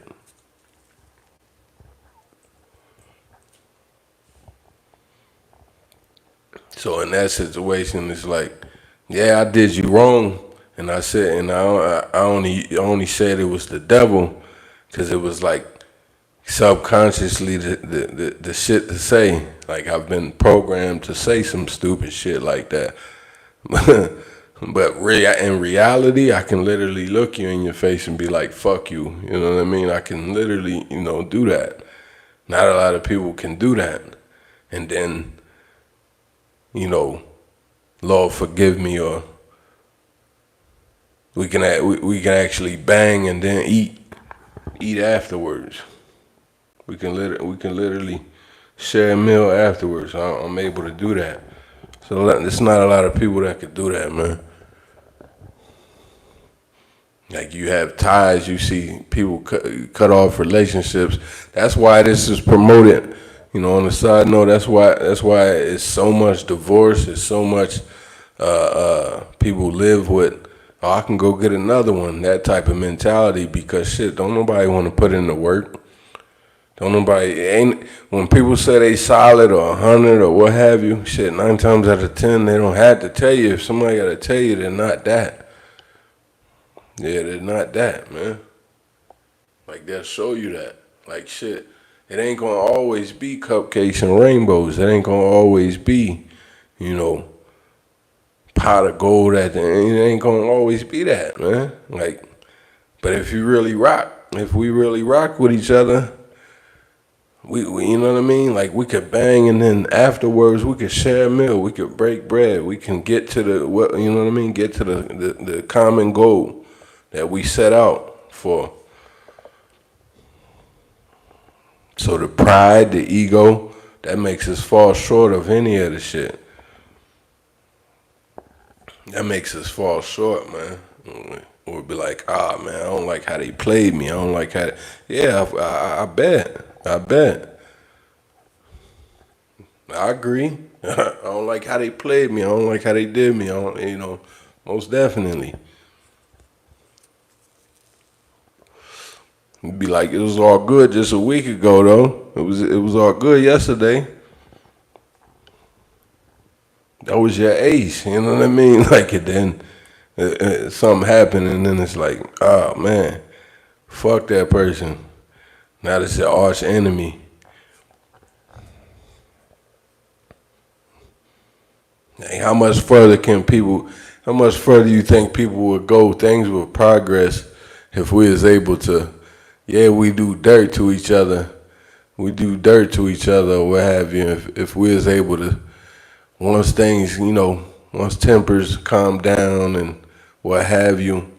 So in that situation, it's like, yeah, I did you wrong, and I said, and I only said it was the devil, because it was like subconsciously the shit to say. Like, I've been programmed to say some stupid shit like that. But in reality, I can literally look you in your face and be like, fuck you. You know what I mean? I can literally, do that. Not a lot of people can do that. And then, Lord forgive me, or we can actually bang and then eat afterwards. We can literally share a meal afterwards. I'm able to do that. So there's not a lot of people that could do that, man. Like, you have ties, you see people cut off relationships. That's why this is promoted. On the side note, that's why it's so much divorce. It's so much people live with, oh, I can go get another one. That type of mentality, because shit, don't nobody want to put in the work. When people say they solid or 100 or what have you, shit, 9 times out of 10, they don't have to tell you. If somebody got to tell you, they're not that. Yeah, they're not that, man. Like, they'll show you that. Like, shit, it ain't gonna always be cupcakes and rainbows. It ain't gonna always be, you know, pot of gold at the end. It ain't gonna always be that, man. Like, but if we really rock with each other, we you know what I mean? Like, we could bang, and then afterwards we could share a meal. We could break bread. We can get to you know what I mean? Get to the common goal that we set out for. So the pride, the ego, that makes us fall short of any of the shit. That makes us fall short, man. Or be like, man, I don't like how they played me. I don't like how yeah, I bet. I agree. I don't like how they played me. I don't like how they did me. I don't, you know, most definitely. It'd be like, it was all good just a week ago, though. It was all good yesterday. That was your ace, you know what I mean? Like, it then something happened, and then it's like, oh man, fuck that person. Now it's your arch enemy. Hey, how much further do you think people would go, things would progress if we was able to, yeah, we do dirt to each other. We do dirt to each other or what have you. If we was able to, once things, you know, once tempers calm down and what have you,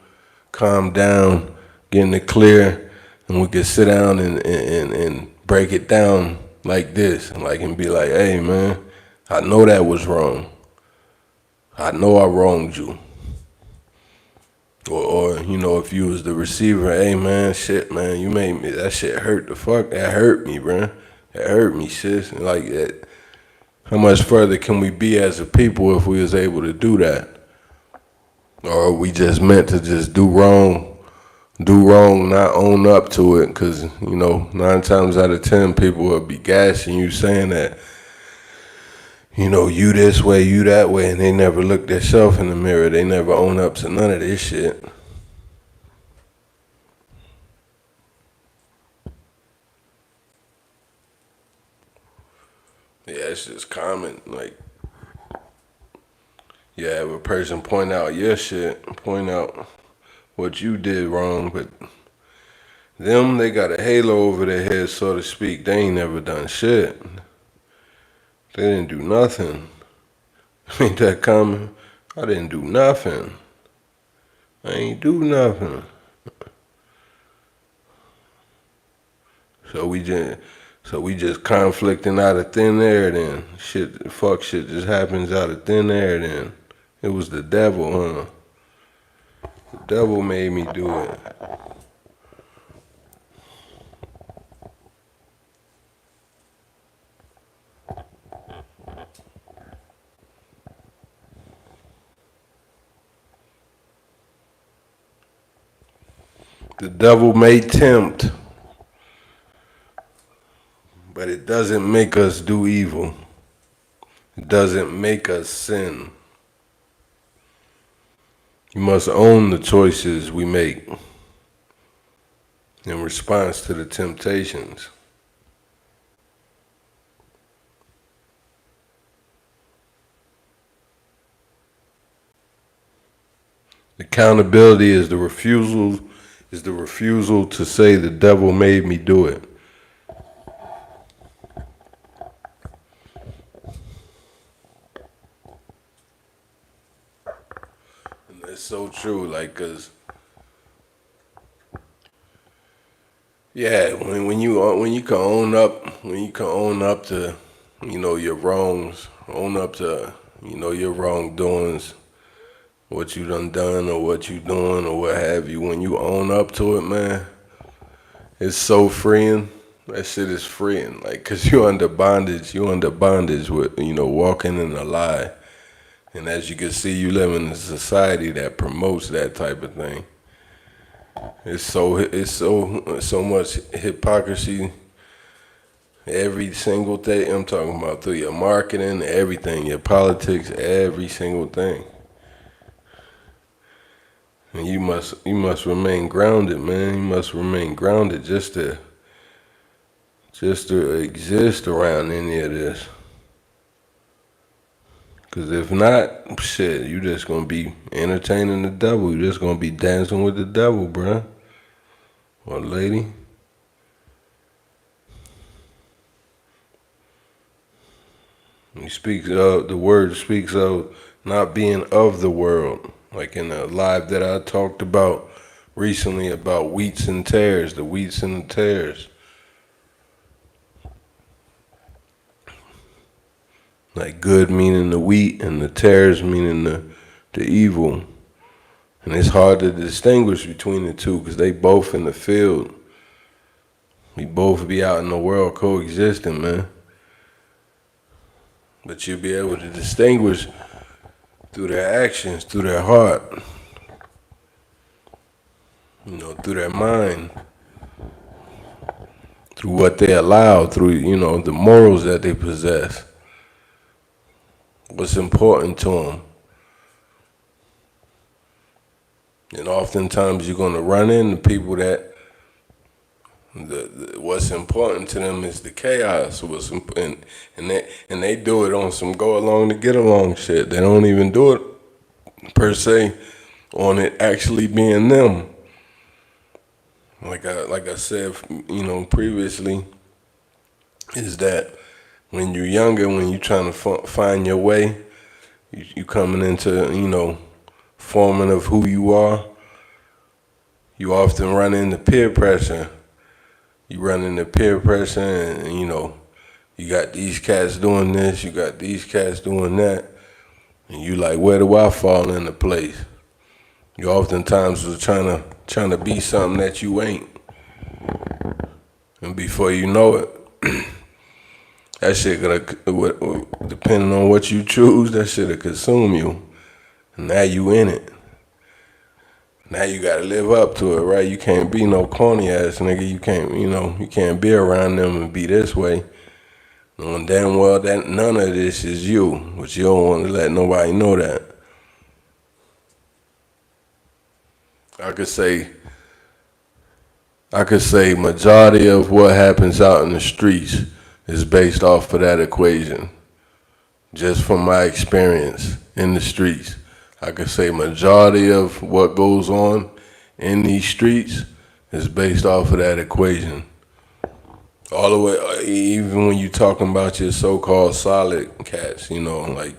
calm down, getting it clear, and we could sit down and break it down like this, and be like, hey man, I know that was wrong. I know I wronged you. Or you know, if you was the receiver, hey man, shit man, you made me, that shit hurt the fuck, that hurt me, bruh. That hurt me, sis. Like that. How much further can we be as a people if we was able to do that? Or are we just meant to just do wrong, not own up to it? Because, you know, 9 times out of 10, people will be gassing you saying that, you know, you this way, you that way, and they never look themselves in the mirror. They never own up to none of this shit. Yeah, it's just common. Like, you have a person point out your shit, point out what you did wrong, but them, they got a halo over their head, so to speak. They ain't never done shit. They didn't do nothing. Ain't that common? I didn't do nothing. I ain't do nothing. So we just conflicting out of thin air then. Fuck shit just happens out of thin air then. It was the devil, huh? The devil made me do it. The devil may tempt, but it doesn't make us do evil. It doesn't make us sin. You must own the choices we make in response to the temptations. Accountability is the refusal to say the devil made me do it. And that's so true, like, cause yeah, when you can own up to, you know, your wrongs, own up to, you know, your wrongdoings, what you done or what you doing or what have you, when you own up to it, man, it's so freeing. That shit is freeing, like, cause you under bondage with, you know, walking in a lie. And as you can see, you live in a society that promotes that type of thing. It's so much hypocrisy. Every single thing I'm talking about, through your marketing, everything, your politics, every single thing. And you must remain grounded, man. You must remain grounded just to exist around any of this. Cause if not, shit, you just gonna be entertaining the devil. You just gonna be dancing with the devil, bruh. Or lady. He speaks of, the word speaks of not being of the world. Like in a live that I talked about recently about wheats and tares, the wheats and the tares. Like good meaning the wheat and the tares meaning the evil. And it's hard to distinguish between the two because they both in the field. We both be out in the world coexisting, man. But you'll be able to distinguish through their actions, through their heart, you know, through their mind, through what they allow, through, you know, the morals that they possess. What's important to them. And oftentimes you're going to run into people that what's important to them is the chaos. And they do it on some go along to get along shit. They don't even do it per se on it actually being them. Like I said, you know, previously, is that when you're younger, when you're trying to find your way, you coming into, you know, forming of who you are, you often run into peer pressure. You run into peer pressure and, you know, you got these cats doing this, you got these cats doing that, and you like, where do I fall into place? You oftentimes are trying to be something that you ain't. And before you know it, that shit gonna, depending on what you choose, that shit'll consume you. And now you in it. Now you gotta live up to it, right? You can't be no corny ass nigga. You can't, you know, you can't be around them and be this way. Knowing damn well that none of this is you, but you don't want to let nobody know that. I could say majority of what happens out in the streets is based off of that equation. Just from my experience in the streets. I could say majority of what goes on in these streets is based off of that equation. All the way, even when you're talking about your so-called solid cats, you know, like,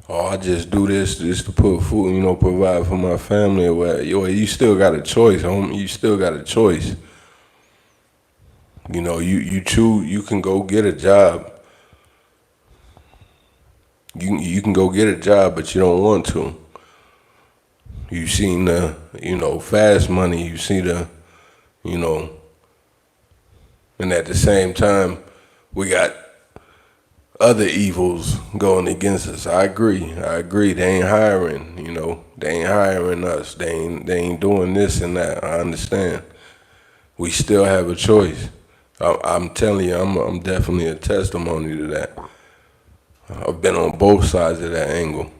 oh, I just do this to put food, you know, provide for my family or whatever. You still got a choice, homie. You still got a choice. You know, you choose, you can go get a job. You can go get a job, but you don't want to. You seen the, you know, fast money. You see the, you know, and at the same time, we got other evils going against us. I agree. They ain't hiring, you know. They ain't hiring us. They ain't doing this and that. I understand. We still have a choice. I'm telling you, I'm definitely a testimony to that. I've been on both sides of that angle.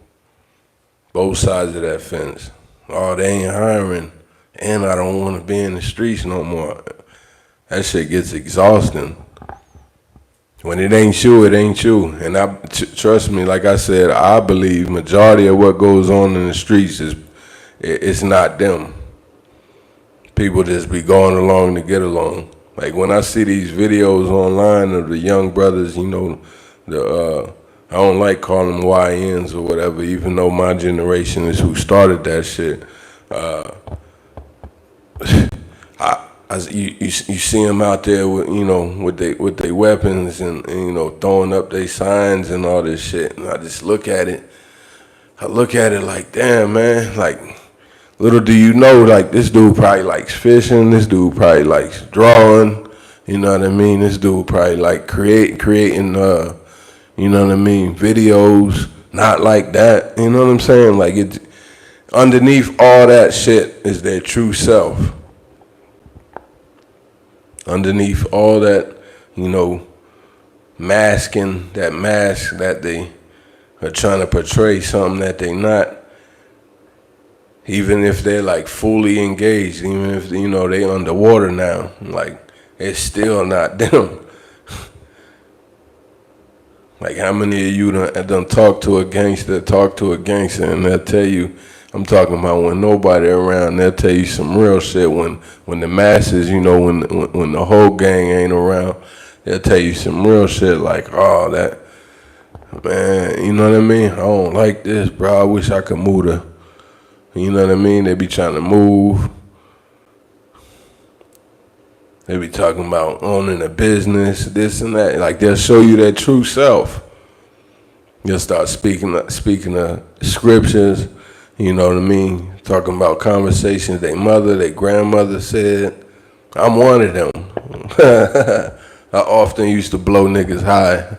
Both sides of that fence. Oh, they ain't hiring, and I don't want to be in the streets no more. That shit gets exhausting. When it ain't you, it ain't you. And trust me, like I said, I believe majority of what goes on in the streets it's not them. People just be going along to get along. Like when I see these videos online of the young brothers, you know, I don't like calling them YNs or whatever, even though my generation is who started that shit. You see them out there with, you know, with they weapons and, you know, throwing up their signs and all this shit, and I just look at it. I look at it like, damn, man, like, little do you know, like, this dude probably likes fishing, this dude probably likes drawing, you know what I mean? This dude probably like creating you know what I mean, videos, not like that, you know what I'm saying? Like, it, underneath all that shit is their true self. Underneath all that, you know, masking, that mask that they are trying to portray something that they not, Even if they're like fully engaged, even if they underwater now, like it's still not them. Like how many of you done talk to a gangster, and they'll tell you, I'm talking about when nobody around, they'll tell you some real shit. When the masses, when the whole gang ain't around, they'll tell you some real shit like, oh, that, man, you know what I mean? I don't like this, bro. I wish I could move to, you know what I mean? They be trying to move. They be talking about owning a business, this and that. Like they'll show you their true self. They'll start speaking of scriptures, you know what I mean? Talking about conversations their mother, their grandmother said. I'm one of them. I often used to blow niggas high.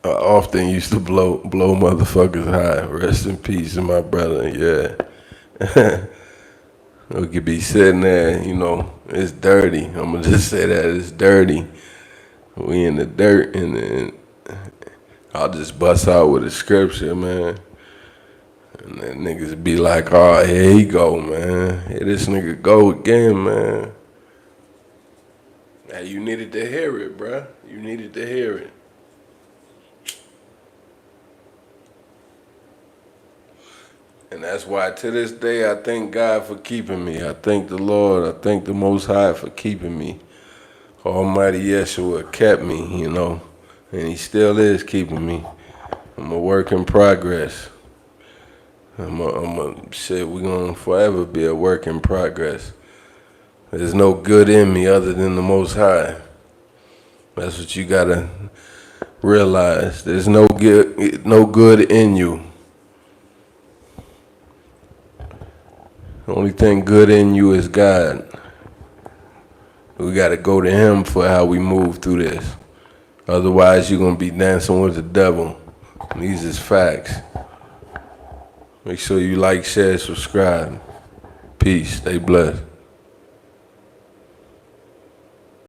I often used to blow motherfuckers high. Rest in peace, my brother. Yeah. We could be sitting there, it's dirty. I'm gonna just say that it's dirty. We in the dirt, and I'll just bust out with a scripture, man. And then niggas be like, oh, here he go, man. Here this nigga go again, man. Now you needed to hear it, bruh. You needed to hear it. And that's why to this day I thank God for keeping me. I thank the Lord. I thank the Most High for keeping me. Almighty Yeshua kept me, and he still is keeping me. I'm a work in progress. Shit, we're gonna forever be a work in progress. There's no good in me other than the Most High. That's what you gotta realize. There's no good in you. The only thing good in you is God. We got to go to him for how we move through this. Otherwise, you're going to be dancing with the devil. These is facts. Make sure you like, share, subscribe. Peace. Stay blessed.